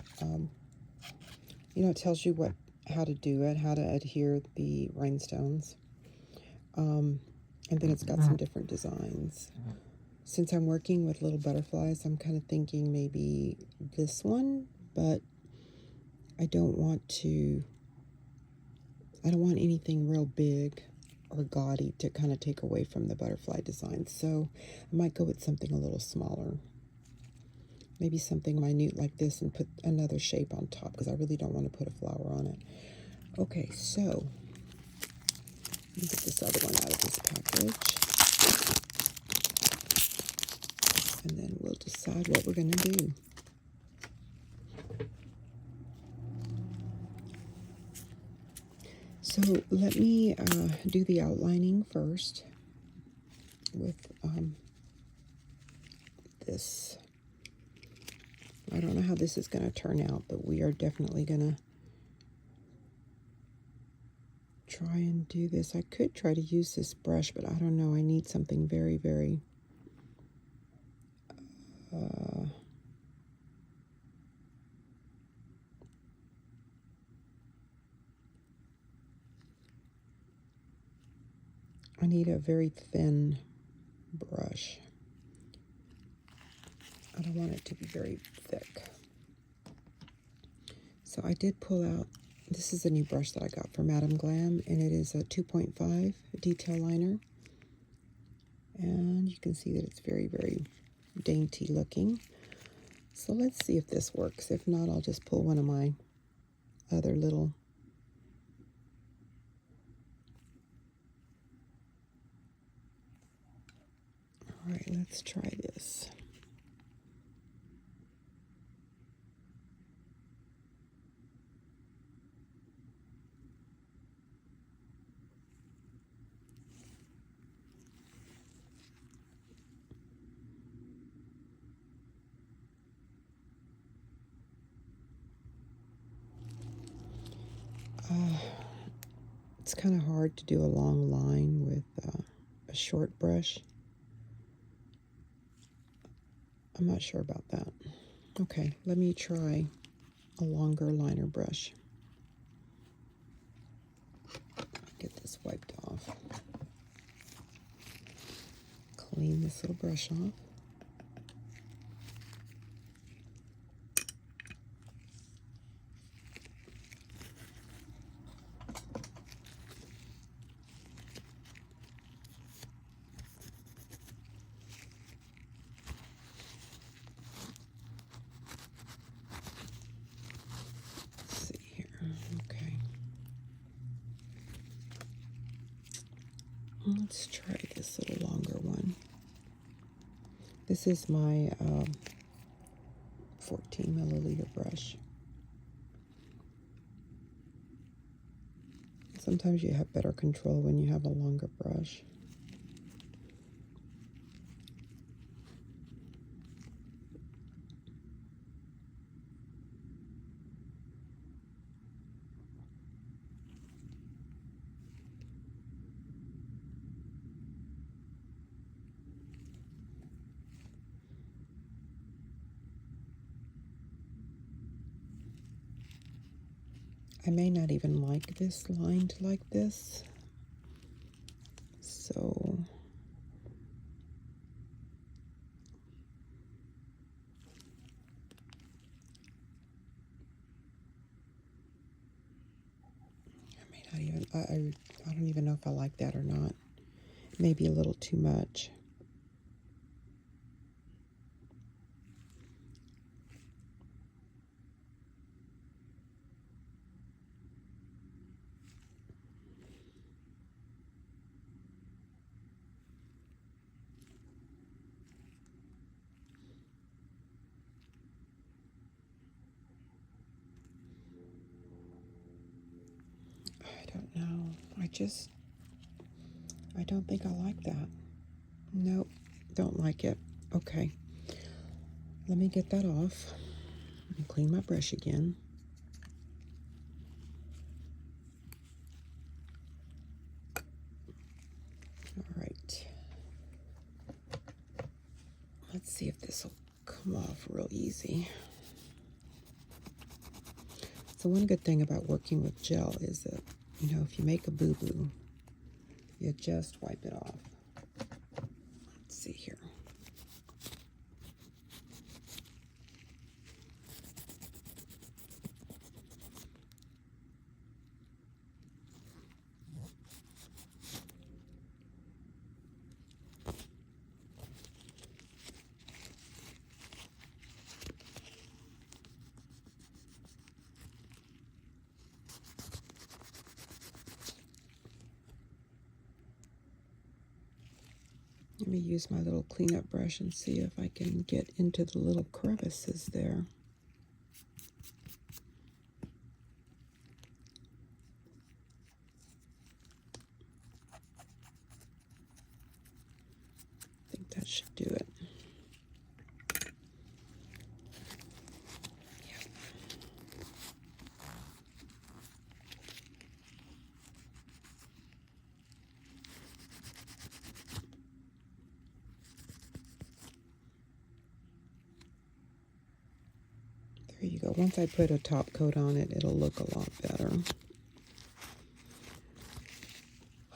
You know, it tells you how to do it, how to adhere the rhinestones. And then it's got some different designs. Since I'm working with little butterflies, I'm kind of thinking maybe this one, but I don't want anything real big or gaudy to kind of take away from the butterfly design. So I might go with something a little smaller. Maybe something minute like this and put another shape on top because I really don't want to put a flower on it. Okay, so let me get this other one out of this package. And then we'll decide what we're going to do. So let me do the outlining first with this. I don't know how this is going to turn out, but we are definitely going to try and do this. I could try to use this brush, but I don't know. I need something very, very I need a very thin brush. I don't want it to be very thick. So I did pull out, this is a new brush that I got from Madam Glam, and it is a 2.5 detail liner. And you can see that it's very, very dainty looking. So let's see if this works. If not, I'll just pull one of my other little all right, let's try this. It's kind of hard to do a long line with a short brush. I'm not sure about that. Okay, let me try a longer liner brush. Get this wiped off. Clean this little brush off. Let's try this little longer one. This is my 14 milliliter brush. Sometimes you have better control when you have a longer brush. I may not even like this lined like this, so I may not even, I don't even know if I like that or not. Maybe a little too much. I don't know. I don't think I like that. Nope, don't like it. Okay, let me get that off and clean my brush again. All right. Let's see if this will come off real easy. So one good thing about working with gel is that, you know, if you make a boo-boo, you just wipe it off. Let's see here. Let me use my little cleanup brush and see if I can get into the little crevices there. I think that should do it. There you go. Once I put a top coat on it, it'll look a lot better.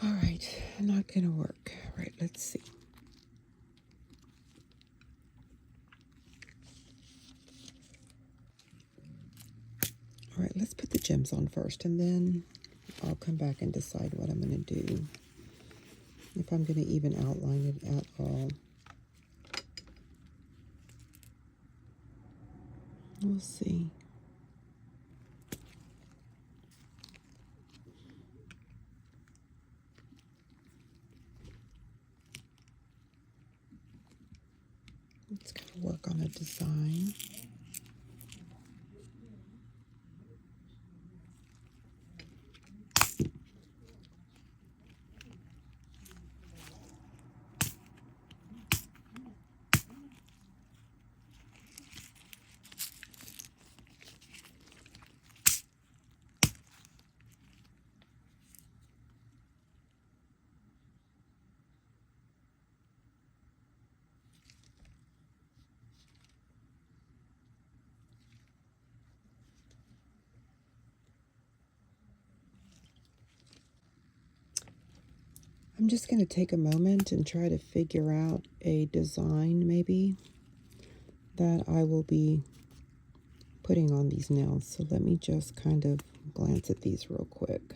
All right, not gonna work. All right, let's see. All right, let's put the gems on first, and then I'll come back and decide what I'm gonna do. If I'm gonna even outline it at all. We'll see. Let's kind of work on a design. I'm just going to take a moment and try to figure out a design maybe that I will be putting on these nails. So let me just kind of glance at these real quick.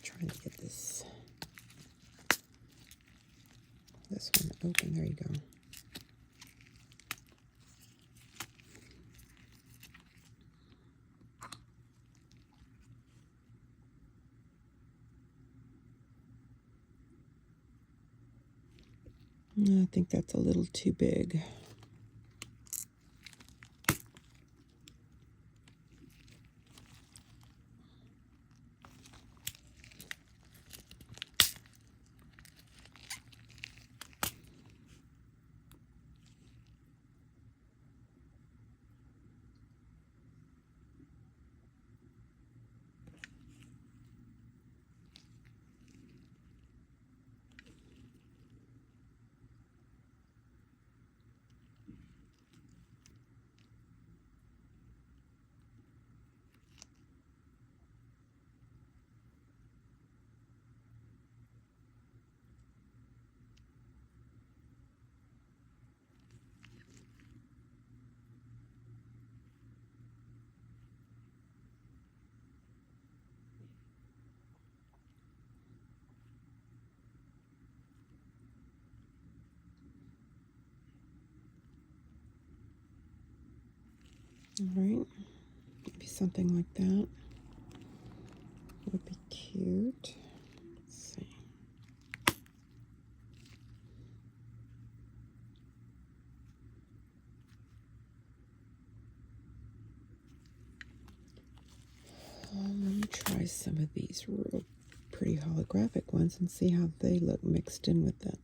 Trying to get this one open. There you go. I think that's a little too big. All right, maybe something like that would be cute. Let's see. Let me try some of these real pretty holographic ones and see how they look mixed in with it.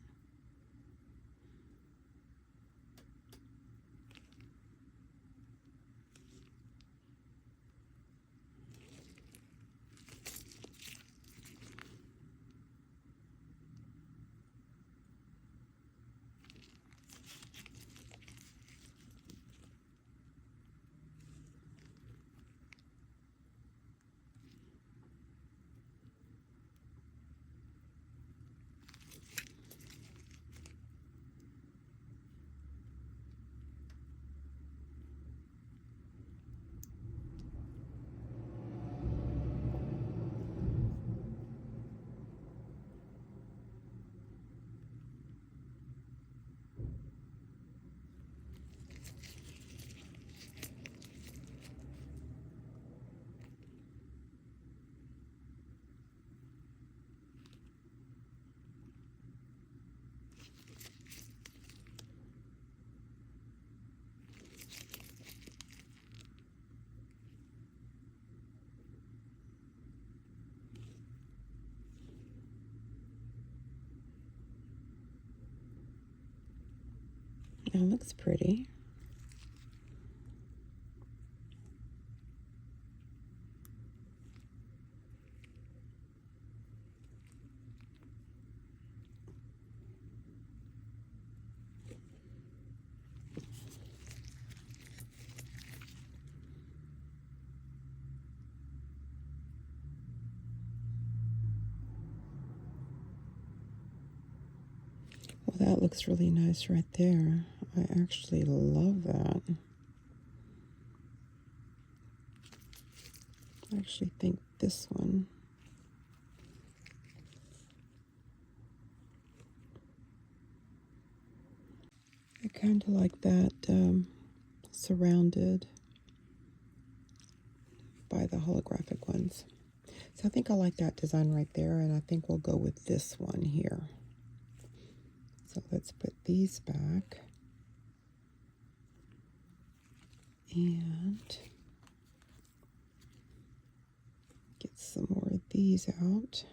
That looks pretty. Well, that looks really nice right there. I actually love that. I actually think this one, I kind of like that surrounded by the holographic ones. So I think I like that design right there, and I think we'll go with this one here. So let's put these back. And get some more of these out.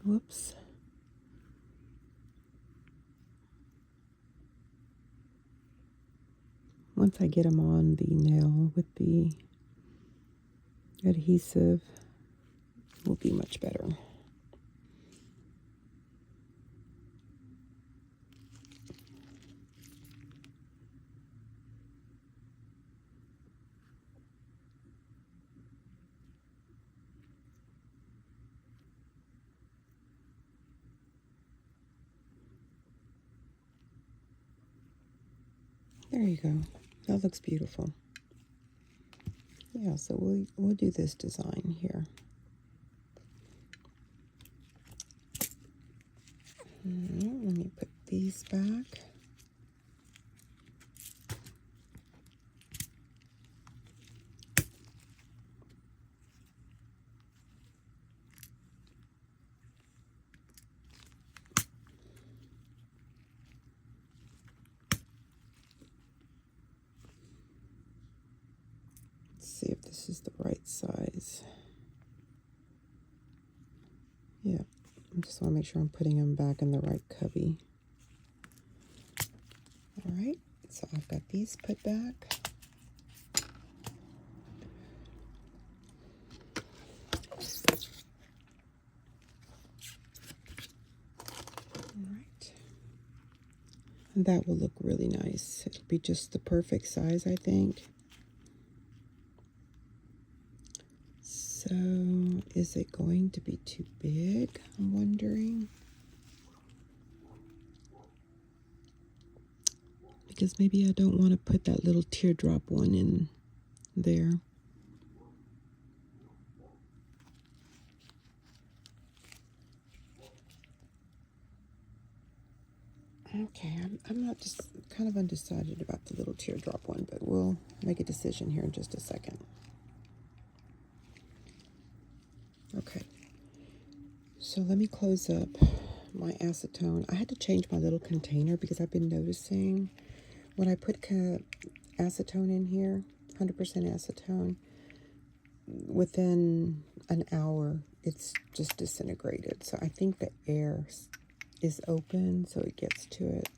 Whoops. Once I get them on the nail with the adhesive, will be much better. There you go. That looks beautiful. Yeah, so we'll do this design here. Let me put these back. Let's see if this is the right size. Yeah, I just want to make sure I'm putting them back in the right cubby. All right, so I've got these put back. All right. And that will look really nice. It'll be just the perfect size, I think. So, is it going to be too big? I'm wondering. Because maybe I don't want to put that little teardrop one in there. Okay, I'm not just kind of undecided about the little teardrop one, but we'll make a decision here in just a second. Okay, so let me close up my acetone. I had to change my little container because I've been noticing when I put acetone in here, 100% acetone, within an hour, it's just disintegrated. So I think the air is open, so it gets to it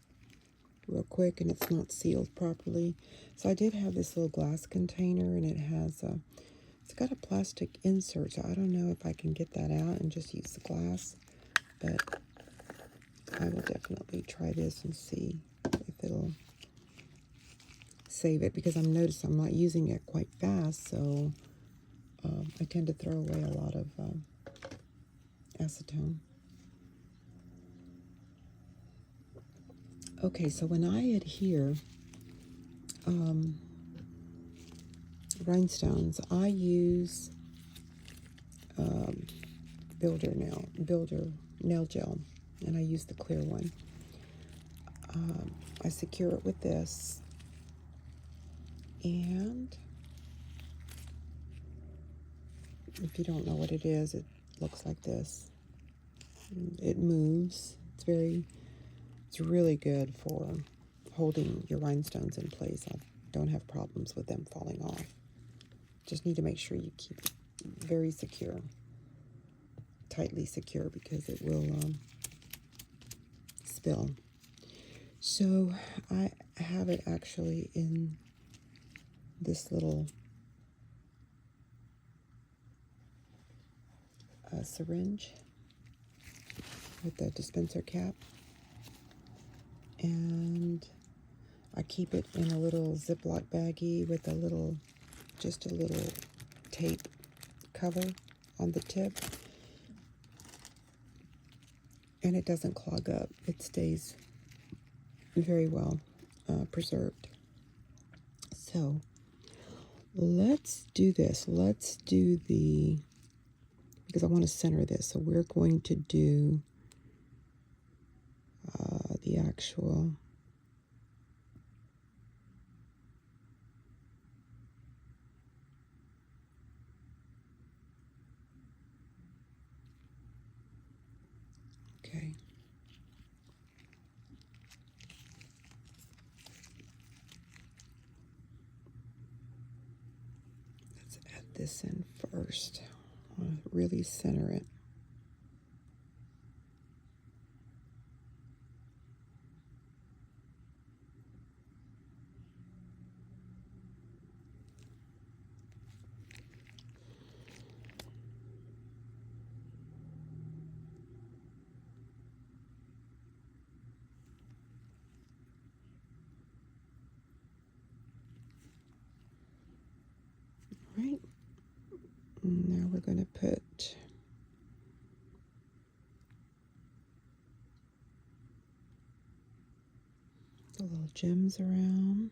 real quick, and it's not sealed properly. So I did have this little glass container, and it's got a plastic insert, so I don't know if I can get that out and just use the glass, but I will definitely try this and see if it'll save it, because I'm noticing I'm not using it quite fast, so I tend to throw away a lot of acetone. Okay, so when I adhere rhinestones, I use builder nail gel, and I use the clear one. I secure it with this, and if you don't know what it is, it looks like this. It moves. It's really good for holding your rhinestones in place. I don't have problems with them falling off. Just need to make sure you keep it very secure, tightly secure, because it will spill. So I have it actually in this little syringe with the dispenser cap, and I keep it in a little Ziploc baggie with just a little tape cover on the tip, and it doesn't clog up. It stays very well preserved. So let's do this. Because I want to center this, so we're going to do the actual okay. Let's add this in first. I want to really center it. Right. Now we're going to put the little gems around.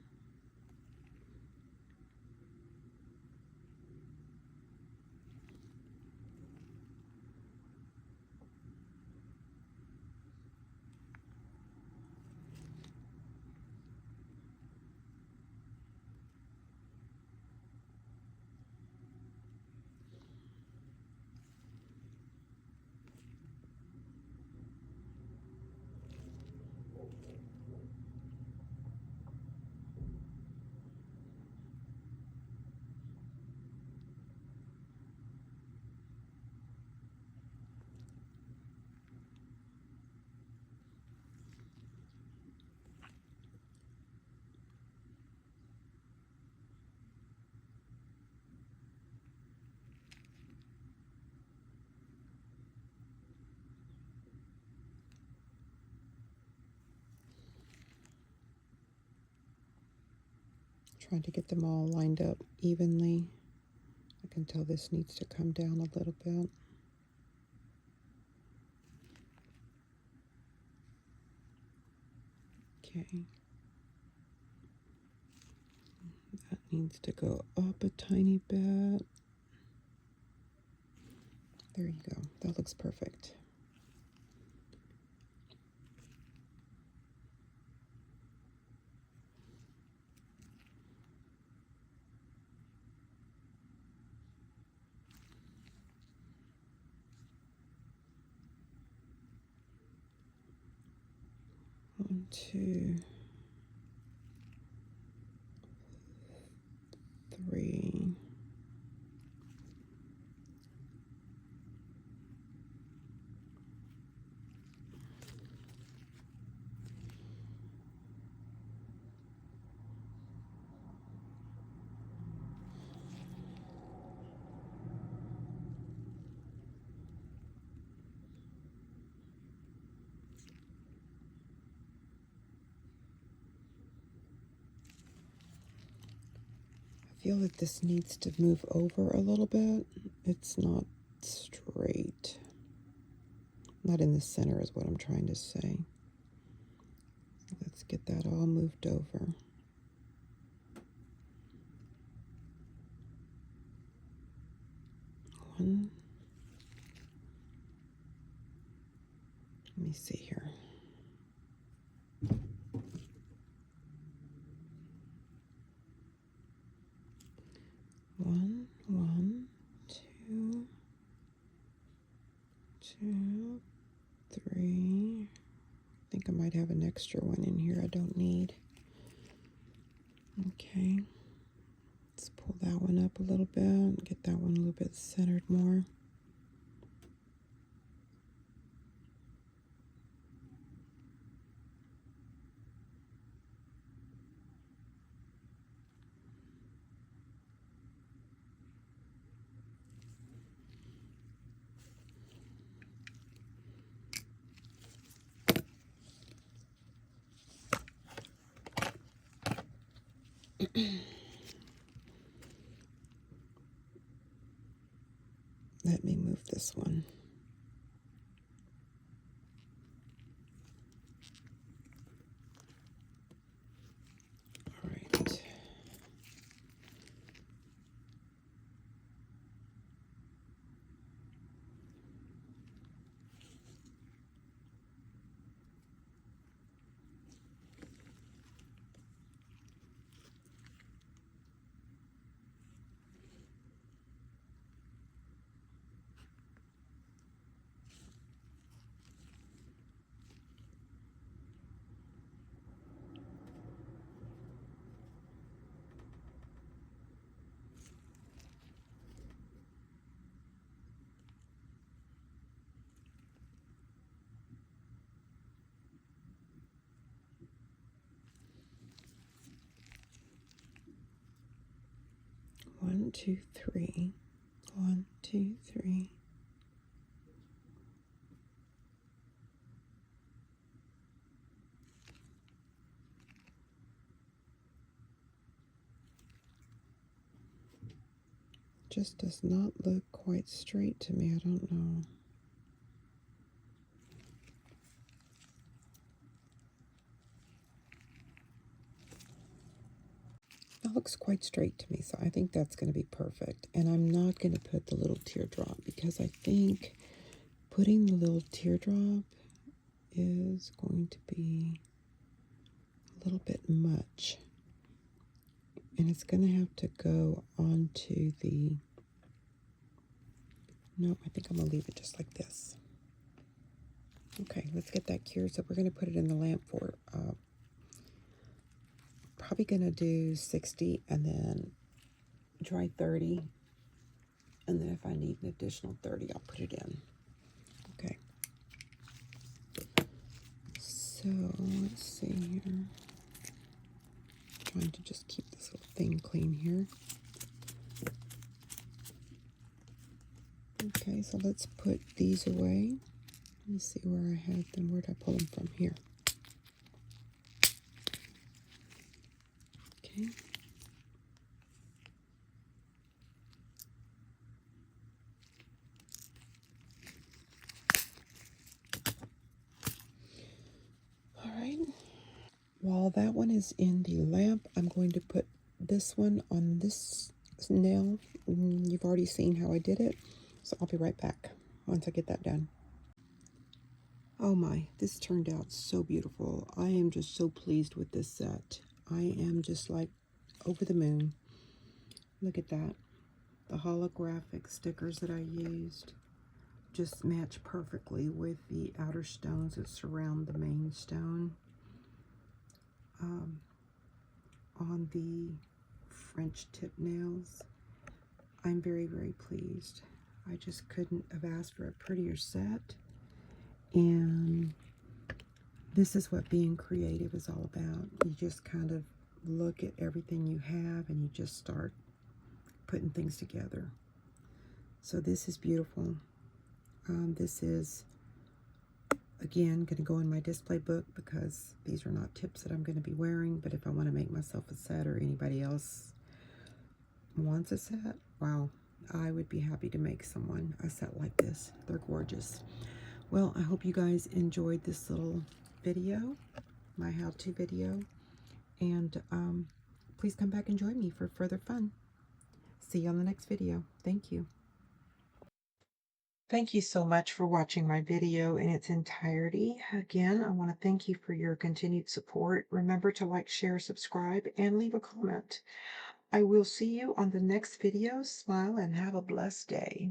Trying to get them all lined up evenly. I can tell this needs to come down a little bit. Okay. That needs to go up a tiny bit. There you go. That looks perfect. One, two, three. I feel that this needs to move over a little bit. It's not straight. Not in the center is what I'm trying to say. Let's get that all moved over. One. Let me see here. One, two, three. I think I might have an extra one in here I don't need. Okay. Let's pull that one up a little bit, get that one a little bit centered more. Let me move this one. All right. One, two, three. 1, 2, 3. Just does not look quite straight to me. I don't know. That looks quite straight to me, so I think that's going to be perfect. And I'm not going to put the little teardrop because I think putting the little teardrop is going to be a little bit much. And it's going to have to go onto the... No, I think I'm going to leave it just like this. Okay, let's get that cured. So we're going to put it in the lamp for probably going to do 60 and then dry 30. And then if I need an additional 30, I'll put it in. Okay. So let's see here. Trying to just keep this little thing clean here. Okay, so let's put these away. Let me see where I had them. Where did I pull them from? Here. Okay. that one is in the lamp. I'm going to put this one on this nail. You've already seen how I did it, so I'll be right back once I get that done. Oh my, this turned out so beautiful. I am just so pleased with this set. I am just like over the moon. Look at that. The holographic stickers that I used just match perfectly with the outer stones that surround the main stone. On the French tip nails, I'm very, very pleased. I just couldn't have asked for a prettier set. And this is what being creative is all about. You just kind of look at everything you have and you just start putting things together. So this is beautiful. This is, again, going to go in my display book because these are not tips that I'm going to be wearing. But if I want to make myself a set or anybody else wants a set, wow, I would be happy to make someone a set like this. They're gorgeous. Well, I hope you guys enjoyed this little video, my how-to video, and please come back and join me for further fun. See you on the next video. Thank you. Thank you so much for watching my video in its entirety. Again, I want to thank you for your continued support. Remember to like, share, subscribe, and leave a comment. I will see you on the next video. Smile and have a blessed day.